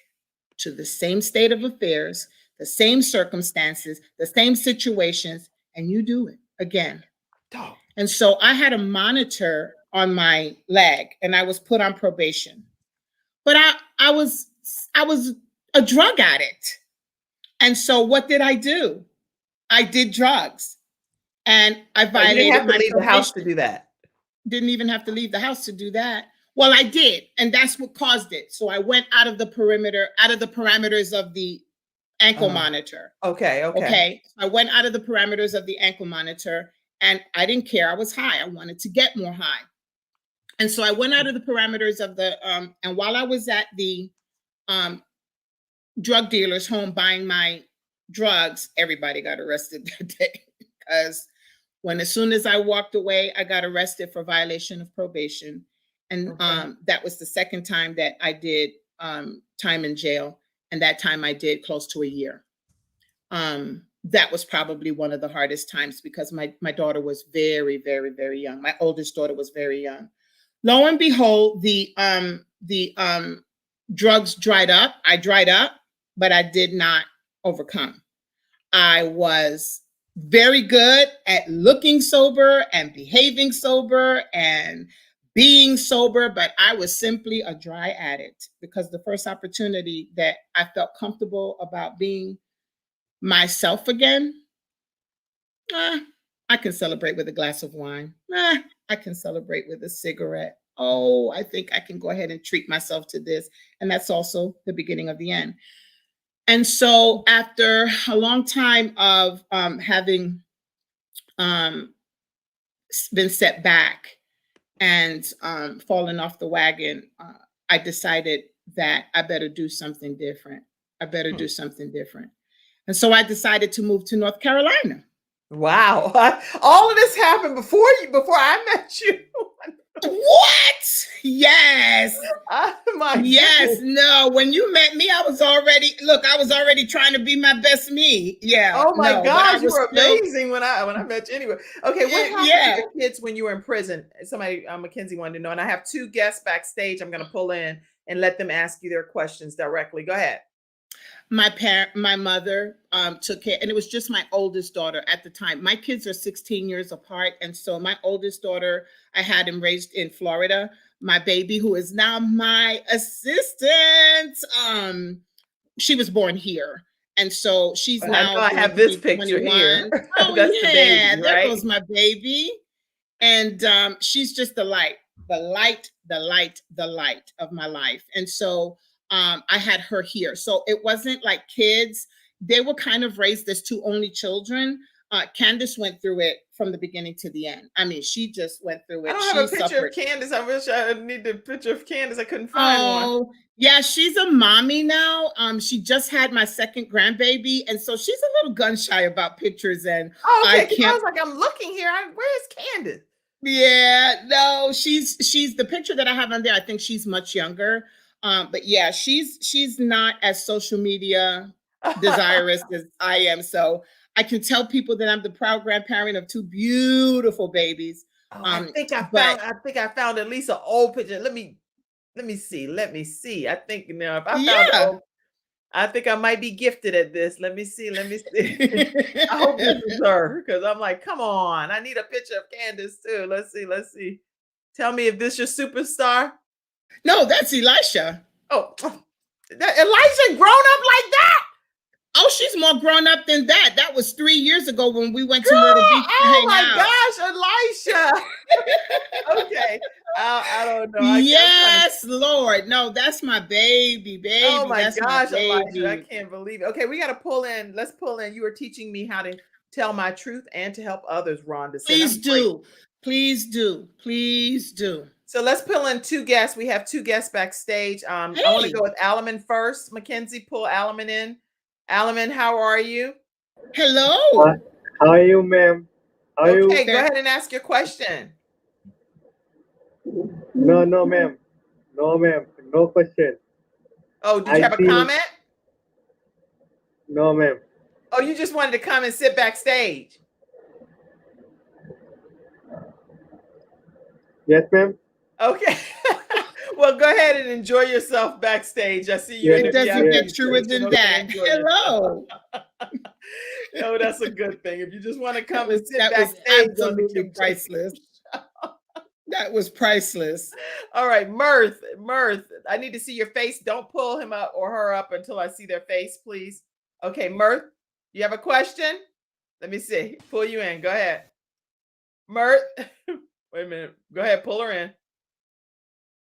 to the same state of affairs, the same circumstances, the same situations, and you do it again. And so I had a monitor on my leg and I was put on probation. But I was a drug addict. And so what did I do? I did drugs. And I violated you didn't have to my leave probation. the house to do that. Didn't even have to leave the house to do that. Well, I did, and that's what caused it. So I went out of the parameters of the ankle monitor. Okay. I went out of the parameters of the ankle monitor, and I didn't care. I was high. I wanted to get more high. And so I went out of the parameters of the, and while I was at the drug dealer's home buying my drugs, everybody got arrested that day because When as soon as I walked away, I got arrested for violation of probation. And that was the second time that I did time in jail. And that time I did close to a year. That was probably one of the hardest times because my daughter was very, very, very young. My oldest daughter was very young. Lo and behold, the drugs dried up. I dried up, but I did not overcome. I was very good at looking sober and behaving sober and being sober, but I was simply a dry addict because the first opportunity that I felt comfortable about being myself again, I can celebrate with a glass of wine. I can celebrate with a cigarette. Oh, I think I can go ahead and treat myself to this. And that's also the beginning of the end. And so after a long time of having been set back and fallen off the wagon, I decided that I better do something different. I better do something different. And so I decided to move to North Carolina. Wow. All of this happened before I met you. What? Yes. Yes. Goodness. No, when you met me, I was already trying to be my best me. Yeah. Oh my gosh, you were still amazing when I met you. Anyway, okay, what happened to your kids when you were in prison? Somebody, Mackenzie wanted to know, and I have two guests backstage. I'm going to pull in and let them ask you their questions directly. Go ahead. My mother took care, and it was just my oldest daughter at the time. My kids are 16 years apart, and so my oldest daughter, I had him raised in Florida. My baby, who is now my assistant, she was born here, and so she's now. I have this picture 21. here. Oh That's yeah, the baby, there right? goes my baby, and she's just the light of my life, and so. I had her here. So it wasn't like kids. They were kind of raised as two only children. Candace went through it from the beginning to the end. I mean, she just went through it. I don't have a picture of Candace. I wish I need the picture of Candace. I couldn't find one. Oh, yeah, she's a mommy now. She just had my second grandbaby. And so she's a little gun shy about pictures. And okay, I was like, I'm looking here. Where's Candace? Yeah, no, she's the picture that I have on there. I think she's much younger. But yeah, she's not as social media desirous as I am. So I can tell people that I'm the proud grandparent of two beautiful babies. I think I found at least an old picture. Let me see. I think if I found I think I might be gifted at this. Let me see. I hope this is her because I'm like, come on. I need a picture of Candace too. Let's see. Tell me if this your superstar. No, that's Elisha. Oh, Elisha grown up like that? Oh, she's more grown up than that. That was 3 years ago when we went to Myrtle Beach to hang out. Oh my gosh, Elisha. Okay, I don't know. Yes, Lord. No, that's my baby. Oh my that's gosh, my Elisha, I can't believe it. Okay, we got to pull in. Let's pull in. You were teaching me how to tell my truth and to help others, Rhonda. Please do. So let's pull in two guests. We have two guests backstage. I want to go with Alaman first. Mackenzie, pull Alaman in. Alaman, how are you? Hello. How are you, ma'am? Okay, go ahead and ask your question. No, ma'am. No question. Oh, did you have a comment? No, ma'am. Oh, you just wanted to come and sit backstage? Yes, ma'am. Okay. Well, go ahead and enjoy yourself backstage. I see you. It doesn't get truer than that. Hello. No, that's a good thing. If you just want to come and sit that backstage, was absolutely priceless. That was priceless. All right, Mirth. I need to see your face. Don't pull him up or her up until I see their face, please. Okay, Mirth, you have a question? Let me see. Pull you in. Go ahead. Mirth. Wait a minute. Go ahead. Pull her in.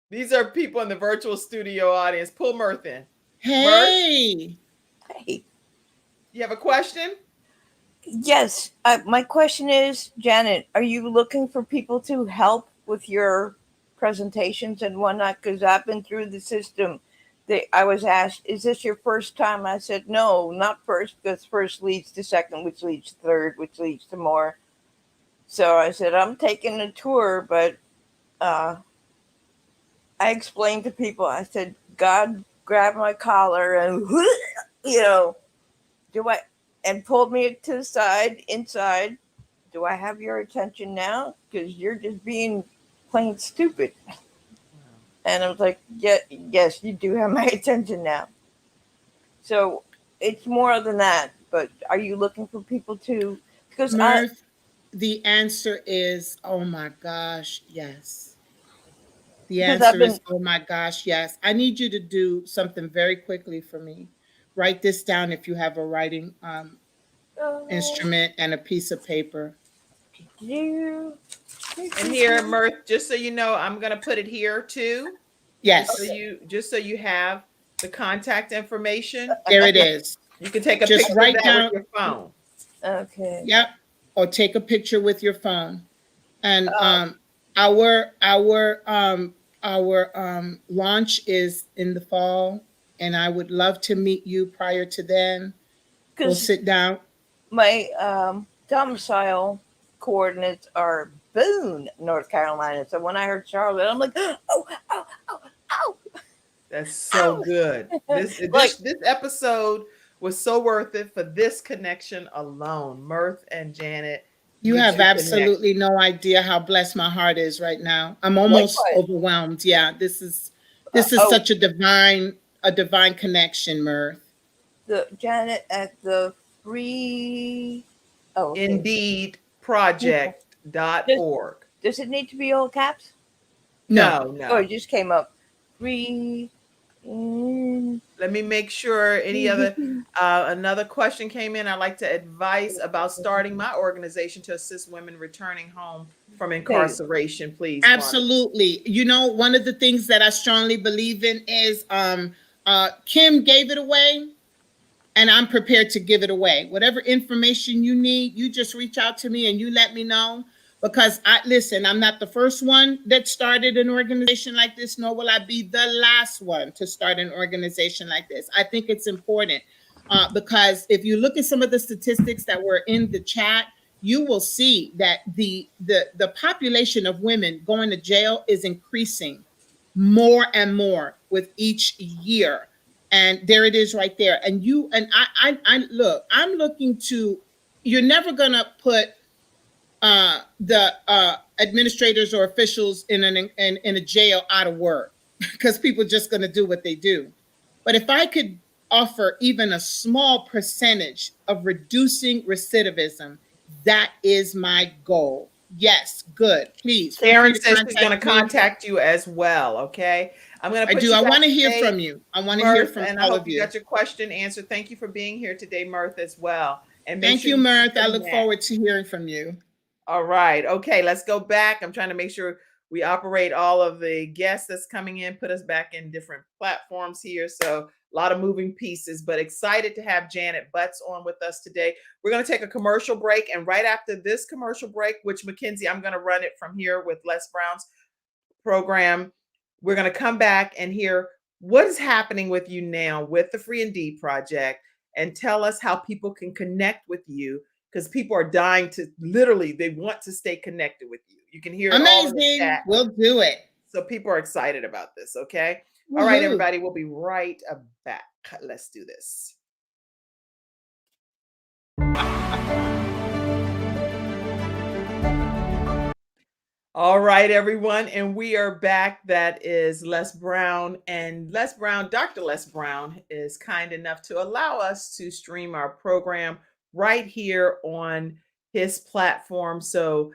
These are people in the virtual studio audience. Pull Mirth in. Hey. Mirth? Hey. You have a question? Yes. My question is, Janet, are you looking for people to help with your presentations and whatnot? Because I've been through the system. I was asked, is this your first time? I said, no, not first, because first leads to second, which leads to third, which leads to more. So I said, I'm taking a tour, but I explained to people, I said, God grabbed my collar and, you know, and pulled me to the side, inside. Do I have your attention now? Because you're just being plain stupid. And I was like, yeah, yes, you do have my attention now. So it's more than that. But are you looking for people to? Mirth, the answer is, oh my gosh, yes. The Because I've answer been is, oh my gosh, yes. I need you to do something very quickly for me. Write this down if you have a writing instrument and a piece of paper. And here, Mirth, just so you know, I'm gonna put it here too. Yes. Just so you have the contact information. There it is. You can take a Just picture write of that down with your phone. Okay. Yep. Or take a picture with your phone. And our launch is in the fall, and I would love to meet you prior to then. We'll sit down. My domicile coordinates are Boone, North Carolina. So when I heard Charlotte, I'm like, oh. That's so good. This episode was so worth it for this connection alone. Mirth and Janet. You have absolutely no idea how blessed my heart is right now. I'm almost overwhelmed. Yeah, this is such a divine connection, Mirth. The Janet at the free Indeed project.org. Does it need to be all caps? No. Oh, it just came up. Free. Let me make sure any other another question came in. I'd like to advise about starting my organization to assist women returning home from incarceration, please. Absolutely. You know, one of the things that I strongly believe in is Kim gave it away, and I'm prepared to give it away. Whatever information you need, you just reach out to me and you let me know. Because I'm not the first one that started an organization like this, nor will I be the last one to start an organization like this. I think it's important because if you look at some of the statistics that were in the chat, you will see that the population of women going to jail is increasing more and more with each year. And there it is right there. And I'm looking to, you're never gonna put the administrators or officials in a jail out of work because people are just going to do what they do. But if I could offer even a small percentage of reducing recidivism, that is my goal. Yes, good. Please. Karen says she's going to contact you as well. Okay. I'm going to put I want to hear from you. I want to hear from all of you. And I hope you got your question answered. Thank you for being here today, Mirth, as well. And thank you, Mirth. I look forward to hearing from you. All right. Okay, let's go back. I'm trying to make sure we operate all of the guests that's coming in, put us back in different platforms here. So a lot of moving pieces, but excited to have Janet Butts on with us today. We're going to take a commercial break. And right after this commercial break, which Mackenzie, I'm going to run it from here with Les Brown's program. We're going to come back and hear what is happening with you now with the Free Indeed Project and tell us how people can connect with you. Because people are dying to they want to stay connected with you. You can hear it all in the chat. We'll do it. So people are excited about this. Okay. All right, everybody. We'll be right back. Let's do this. All right, everyone. And we are back. That is Les Brown. And Dr. Les Brown is kind enough to allow us to stream our program right here on his platform. So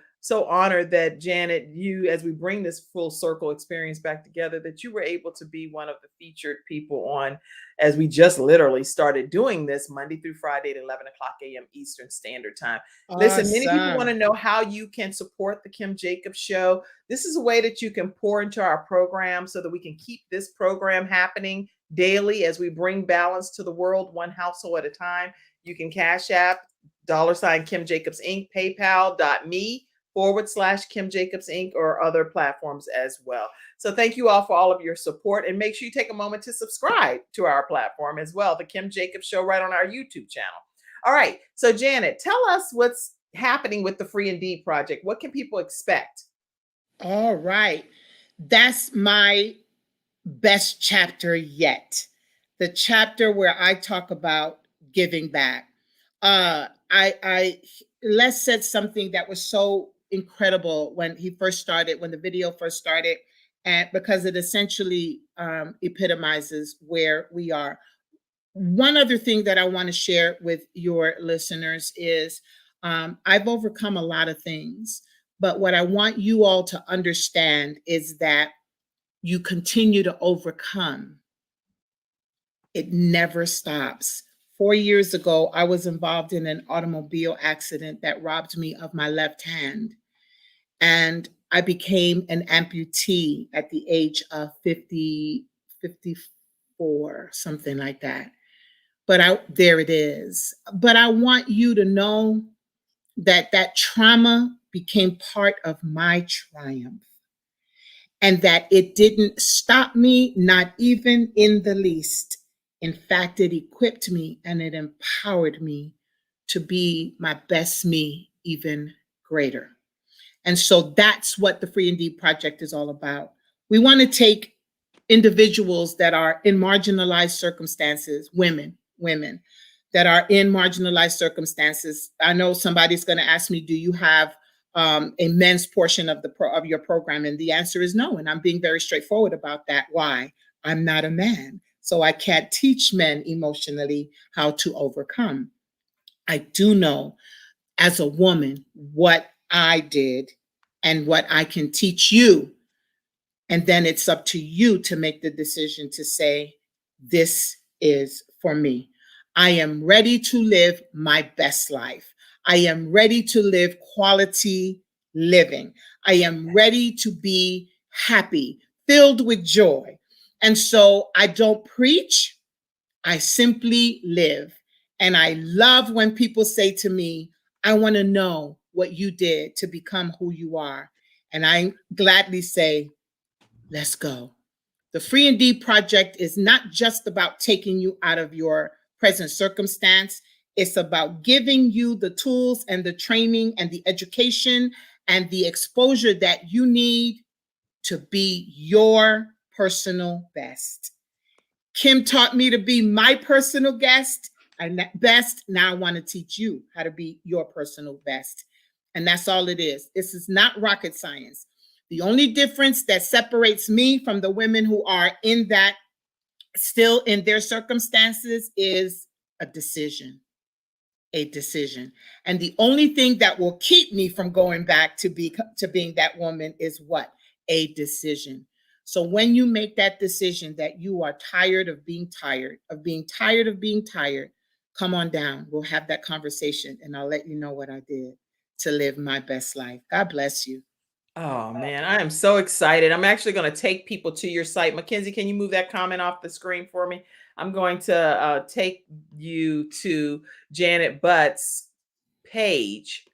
honored that Janet, you, as we bring this full circle experience back together, that you were able to be one of the featured people on, as we just literally started doing this Monday through Friday at 11 o'clock a.m. Eastern Standard Time. Awesome. Listen, many people want to know how you can support the Kim Jacobs Show. This is a way that you can pour into our program so that we can keep this program happening daily as we bring balance to the world, one household at a time. You can Cash App, $ Kim Jacobs Inc., PayPal.me/Kim Jacobs Inc., or other platforms as well. So thank you all for all of your support, and make sure you take a moment to subscribe to our platform as well, the Kim Jacobs Show, right on our YouTube channel. All right. So Janet, tell us what's happening with the Free Indeed Project? What can people expect? All right. That's my best chapter yet. The chapter where I talk about giving back. I Les said something that was so incredible when he first started, when the video first started, and because it essentially epitomizes where we are. One other thing that I want to share with your listeners is I've overcome a lot of things, but what I want you all to understand is that you continue to overcome. It never stops. 4 years ago, I was involved in an automobile accident that robbed me of my left hand. And I became an amputee at the age of 50, 54, something like that. But there it is. But I want you to know that that trauma became part of my triumph, and that it didn't stop me, not even in the least. In fact, it equipped me and it empowered me to be my best me even greater. And so that's what the Free Indeed Project is all about. We want to take individuals that are in marginalized circumstances, women that are in marginalized circumstances. I know somebody's going to ask me, do you have a men's portion of your program? And the answer is no. And I'm being very straightforward about that. Why? I'm not a man, so I can't teach men emotionally how to overcome. I do know as a woman what I did and what I can teach you. And then it's up to you to make the decision to say, this is for me. I am ready to live my best life. I am ready to live quality living. I am ready to be happy, filled with joy. And so I don't preach, I simply live. And I love when people say to me, I want to know what you did to become who you are. And I gladly say, let's go. The Free Indeed Project is not just about taking you out of your present circumstance. It's about giving you the tools and the training and the education and the exposure that you need to be your personal best. Kim taught me to be my personal best. Now I want to teach you how to be your personal best. And that's all it is. This is not rocket science. The only difference that separates me from the women who are in that, still in their circumstances, is a decision. And the only thing that will keep me from going back to being that woman is what? A decision. So when you make that decision that you are tired of being tired, come on down. We'll have that conversation and I'll let you know what I did to live my best life. God bless you. Oh man, I am so excited. I'm actually going to take people to your site. Mackenzie, can you move that comment off the screen for me? I'm going to take you to Janet Butt's page.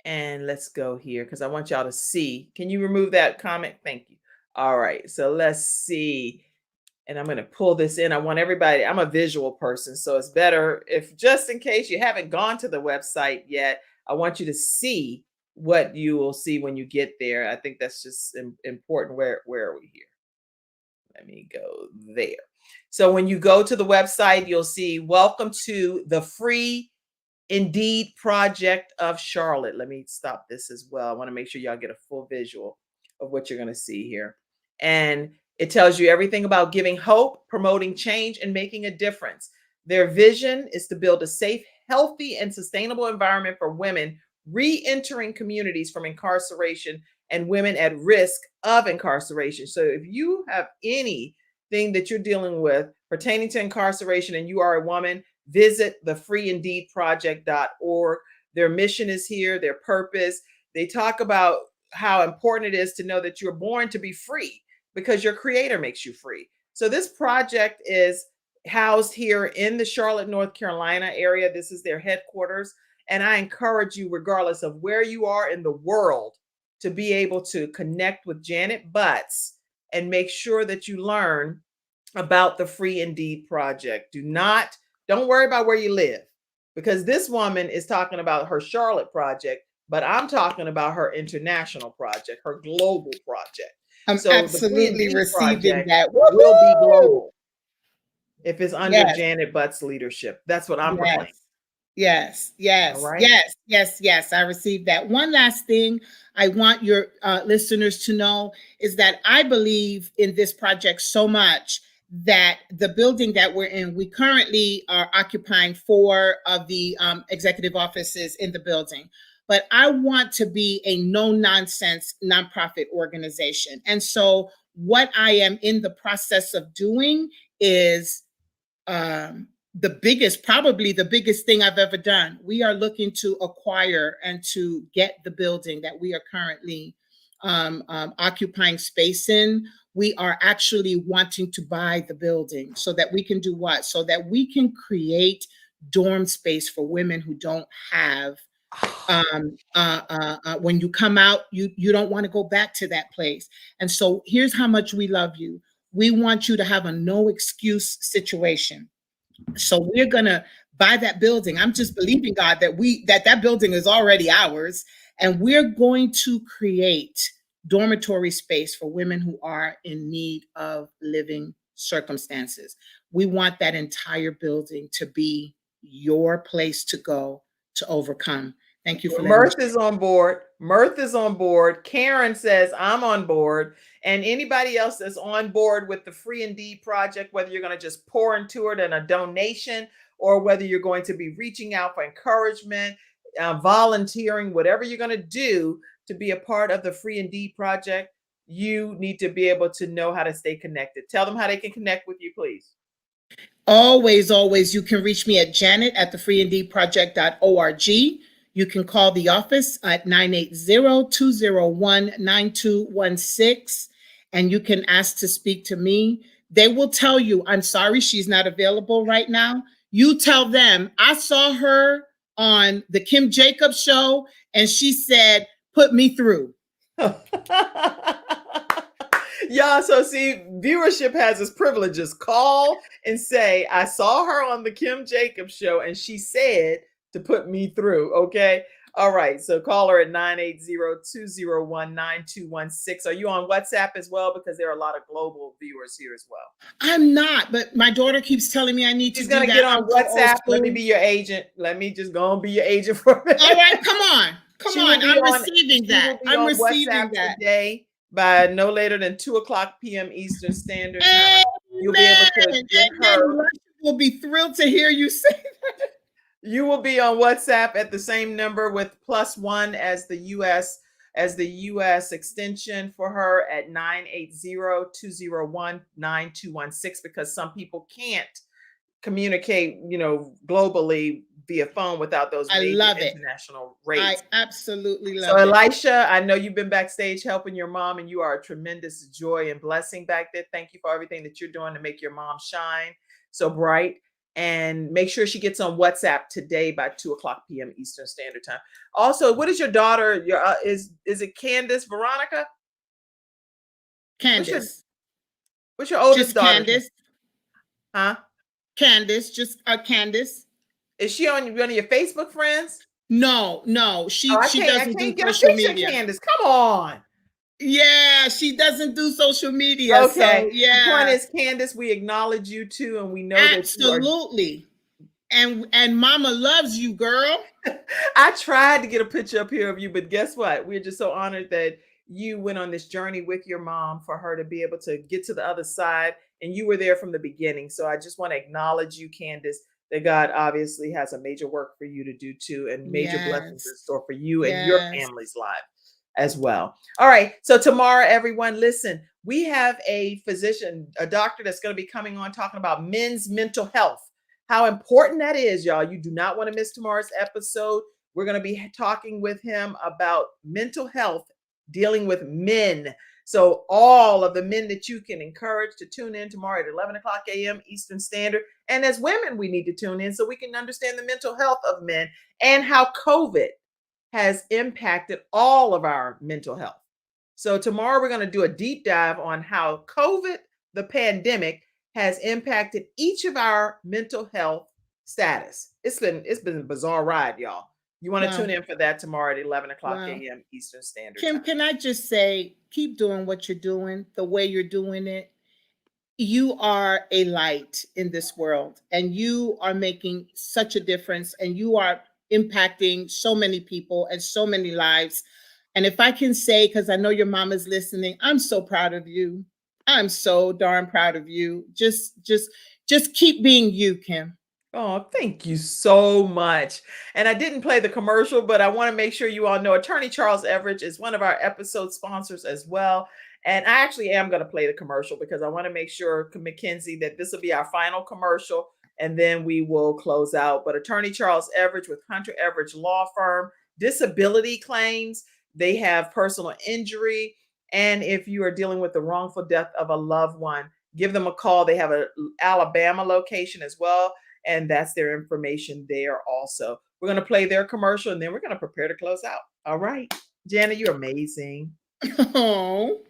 And let's go here because I want y'all to see. Can you remove that comment? Thank you. All right, so let's see. And I'm going to pull this in. I want everybody, I'm a visual person, so it's better if, just in case you haven't gone to the website yet, I want you to see what you will see when you get there. I think that's just important. Where are we here? Let me go there. So when you go to the website, you'll see, welcome to the Free Indeed Project of Charlotte. Let me stop this as well. I want to make sure y'all get a full visual of what you're going to see here. And it tells you everything about giving hope, promoting change, and making a difference. Their vision is to build a safe, healthy, and sustainable environment for women re-entering communities from incarceration and women at risk of incarceration. So if you have anything that you're dealing with pertaining to incarceration and you are a woman, visit the freeindeedproject.org. Their mission is here, their purpose. They talk about how important it is to know that you're born to be free because your creator makes you free. So this project is housed here in the Charlotte, North Carolina area. This is their headquarters. And I encourage you, regardless of where you are in the world, to be able to connect with Janet Butts and make sure that you learn about the Free Indeed Project. Don't worry about where you live. because this woman is talking about her Charlotte project, but I'm talking about her international project, her global project. I'm So the Free and absolutely D receiving project that. will be Woohoo! global if it's under Yes, Janet Butt's leadership. That's what I'm yes, proclaiming. yes, All yes, right. yes, yes, yes. I received that. One last thing I want your listeners to know is that I believe in this project so much that the building that we're in, we currently are occupying 4 of the executive offices in the building. But I want to be a no nonsense nonprofit organization. And so, what I am in the process of doing is probably the biggest thing I've ever done. We are looking to acquire and to get the building that we are currently occupying space in. We are actually wanting to buy the building so that we can do what? So that we can create dorm space for women who don't have. When you come out, you don't want to go back to that place. And so here's how much we love you. We want you to have a no excuse situation. So we're gonna buy that building. I'm just believing God that building is already ours, and we're going to create dormitory space for women who are in need of living circumstances. We want that entire building to be your place to go to overcome. Thank you for letting me. Mirth is on board. Mirth is on board. Karen says, I'm on board. And anybody else that's on board with the Free and D project, whether you're going to just pour into it in a donation or whether you're going to be reaching out for encouragement, volunteering, whatever you're going to do to be a part of the Free and D project, you need to be able to know how to stay connected. Tell them how they can connect with you, please. Always, always, you can reach me at janet@thefreeandproject.org. You can call the office at 980-201-9216, and you can ask to speak to me. They will tell you, I'm sorry, she's not available right now. You tell them, I saw her on the Kim Jacobs show, and she said, put me through. Y'all, so see, viewership has its privileges. Call and say, I saw her on the Kim Jacobs show, and she said to put me through. Okay. All right. So call her at 980-201-9216. Are you on WhatsApp as well? Because there are a lot of global viewers here as well. I'm not, but my daughter keeps telling me I need She's to do gonna that. get on I'm so old WhatsApp. Let me school. be your agent. Let me just go and be your agent for a minute. All right, come on. Come She will on. be I'm on- receiving she that. will be I'm on receiving WhatsApp that. today by no later than 2:00 p.m. Eastern Standard Time. You'll be able to get her. Russia will be thrilled to hear you say that. You will be on WhatsApp at the same number with +1 as the US extension for her at 980-201-9216, because some people can't communicate, globally via phone without those I major love it. international I rates. absolutely So love it. Elisha, I know you've been backstage helping your mom, and you are a tremendous joy and blessing back there. Thank you for everything that you're doing to make your mom shine so bright. And make sure she gets on WhatsApp today by 2:00 p.m. Eastern Standard Time. Also, what is your daughter? Is it Candace Veronica? Candace. What's your oldest Just daughter? Candace. Huh? Candace. Just Candace. Is she on one of your Facebook friends? No. She doesn't do get a social picture, media. Candace. Come on. Yeah, she doesn't do social media. Okay. So, yeah. The point is, Candace, we acknowledge you too, and we know absolutely. And Mama loves you, girl. I tried to get a picture up here of you, but guess what? We're just so honored that you went on this journey with your mom for her to be able to get to the other side, and you were there from the beginning. So I just want to acknowledge you, Candace, that God obviously has a major work for you to do too, and major blessings in store for you and your family's life as well. All right. So tomorrow, everyone, listen, we have a physician, a doctor that's going to be coming on talking about men's mental health. How important that is, y'all. You do not want to miss tomorrow's episode. We're going to be talking with him about mental health, dealing with men. So all of the men that you can encourage to tune in tomorrow at 11 o'clock a.m. Eastern Standard. And as women, we need to tune in so we can understand the mental health of men and how COVID has impacted all of our mental health. So tomorrow we're going to do a deep dive on how COVID, the pandemic, has impacted each of our mental health status. It's been a bizarre ride, y'all. You want to Wow. tune in for that tomorrow at 11 o'clock Wow. a.m. Eastern Standard Kim, Time. can I just say, keep doing what you're doing, the way you're doing it. You are a light in this world, and you are making such a difference, and you are impacting so many people and so many lives. And if I can say, because I know your mom is listening, I'm so proud of you. I'm so darn proud of you. Just keep being you, Kim. Oh, thank you so much. And I didn't play the commercial, but I want to make sure you all know Attorney Charles Everidge is one of our episode sponsors as well. And I actually am going to play the commercial because I want to make sure, Mackenzie, that this will be our final commercial and then we will close out. But Attorney Charles Everidge with Hunter Everidge Law Firm, disability claims, they have personal injury. And if you are dealing with the wrongful death of a loved one, give them a call. They have an Alabama location as well. And that's their information there also. We're going to play their commercial and then we're going to prepare to close out. All right. Janet, you're amazing. Oh.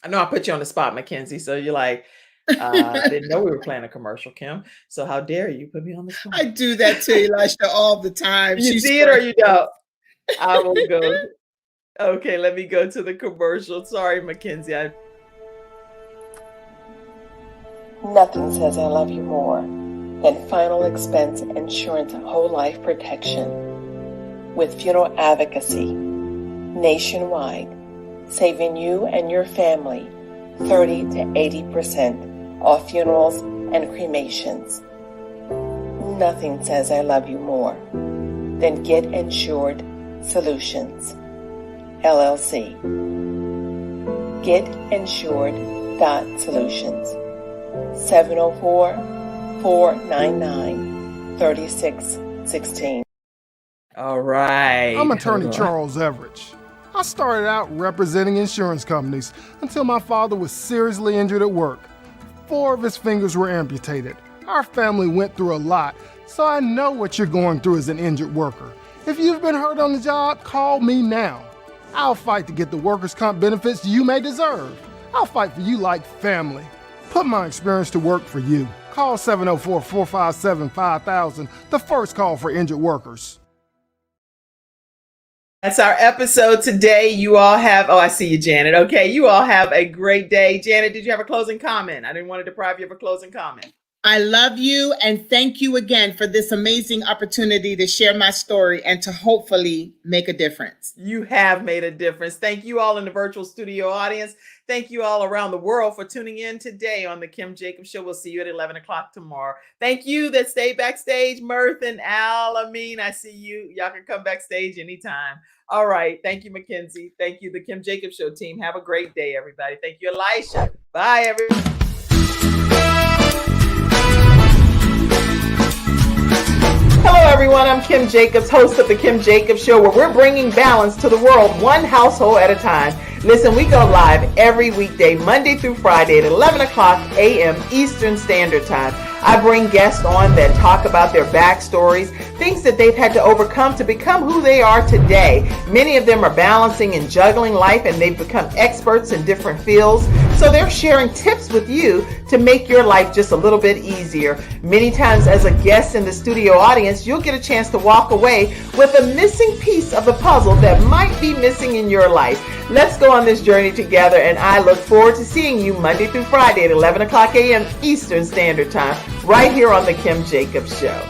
I know I put you on the spot, Mackenzie. So you're like, I didn't know we were playing a commercial, Kim. So how dare you put me on the spot? I do that to Elisha all the time. You see it or you don't? I will go. Okay, let me go to the commercial. Sorry, Mackenzie. Nothing says I love you more than final expense insurance whole life protection. With funeral advocacy nationwide, saving you and your family 30 to 80% off funerals and cremations. Nothing says I love you more than Get Insured Solutions, LLC. GetInsured.Solutions. 704-499-3616. All right. I'm Attorney Charles Everidge. I started out representing insurance companies until my father was seriously injured at work. 4 of his fingers were amputated. Our family went through a lot, so I know what you're going through as an injured worker. If you've been hurt on the job, call me now. I'll fight to get the workers' comp benefits you may deserve. I'll fight for you like family. Put my experience to work for you. Call 704-457-5000, the first call for injured workers. That's our episode today. You all have, I see you, Janet. Okay, you all have a great day. Janet, did you have a closing comment? I didn't want to deprive you of a closing comment. I love you and thank you again for this amazing opportunity to share my story and to hopefully make a difference. You have made a difference. Thank you all in the virtual studio audience. Thank you all around the world for tuning in today on the Kim Jacobs Show. We'll see you at 11 o'clock tomorrow. Thank you that stayed backstage, Mirth and Al. I see you. Y'all can come backstage anytime. All right. Thank you, Mackenzie. Thank you, the Kim Jacobs Show team. Have a great day, everybody. Thank you, Elisha. Bye, everyone. Hello, everyone. I'm Kim Jacobs, host of the Kim Jacobs Show, where we're bringing balance to the world, one household at a time. Listen, we go live every weekday, Monday through Friday at 11 o'clock a.m. Eastern Standard Time. I bring guests on that talk about their backstories, things that they've had to overcome to become who they are today. Many of them are balancing and juggling life, and they've become experts in different fields. So they're sharing tips with you to make your life just a little bit easier. Many times as a guest in the studio audience, you'll get a chance to walk away with a missing piece of the puzzle that might be missing in your life. Let's go on this journey together, and I look forward to seeing you Monday through Friday at 11 o'clock a.m. Eastern Standard Time, right here on the Kim Jacobs Show.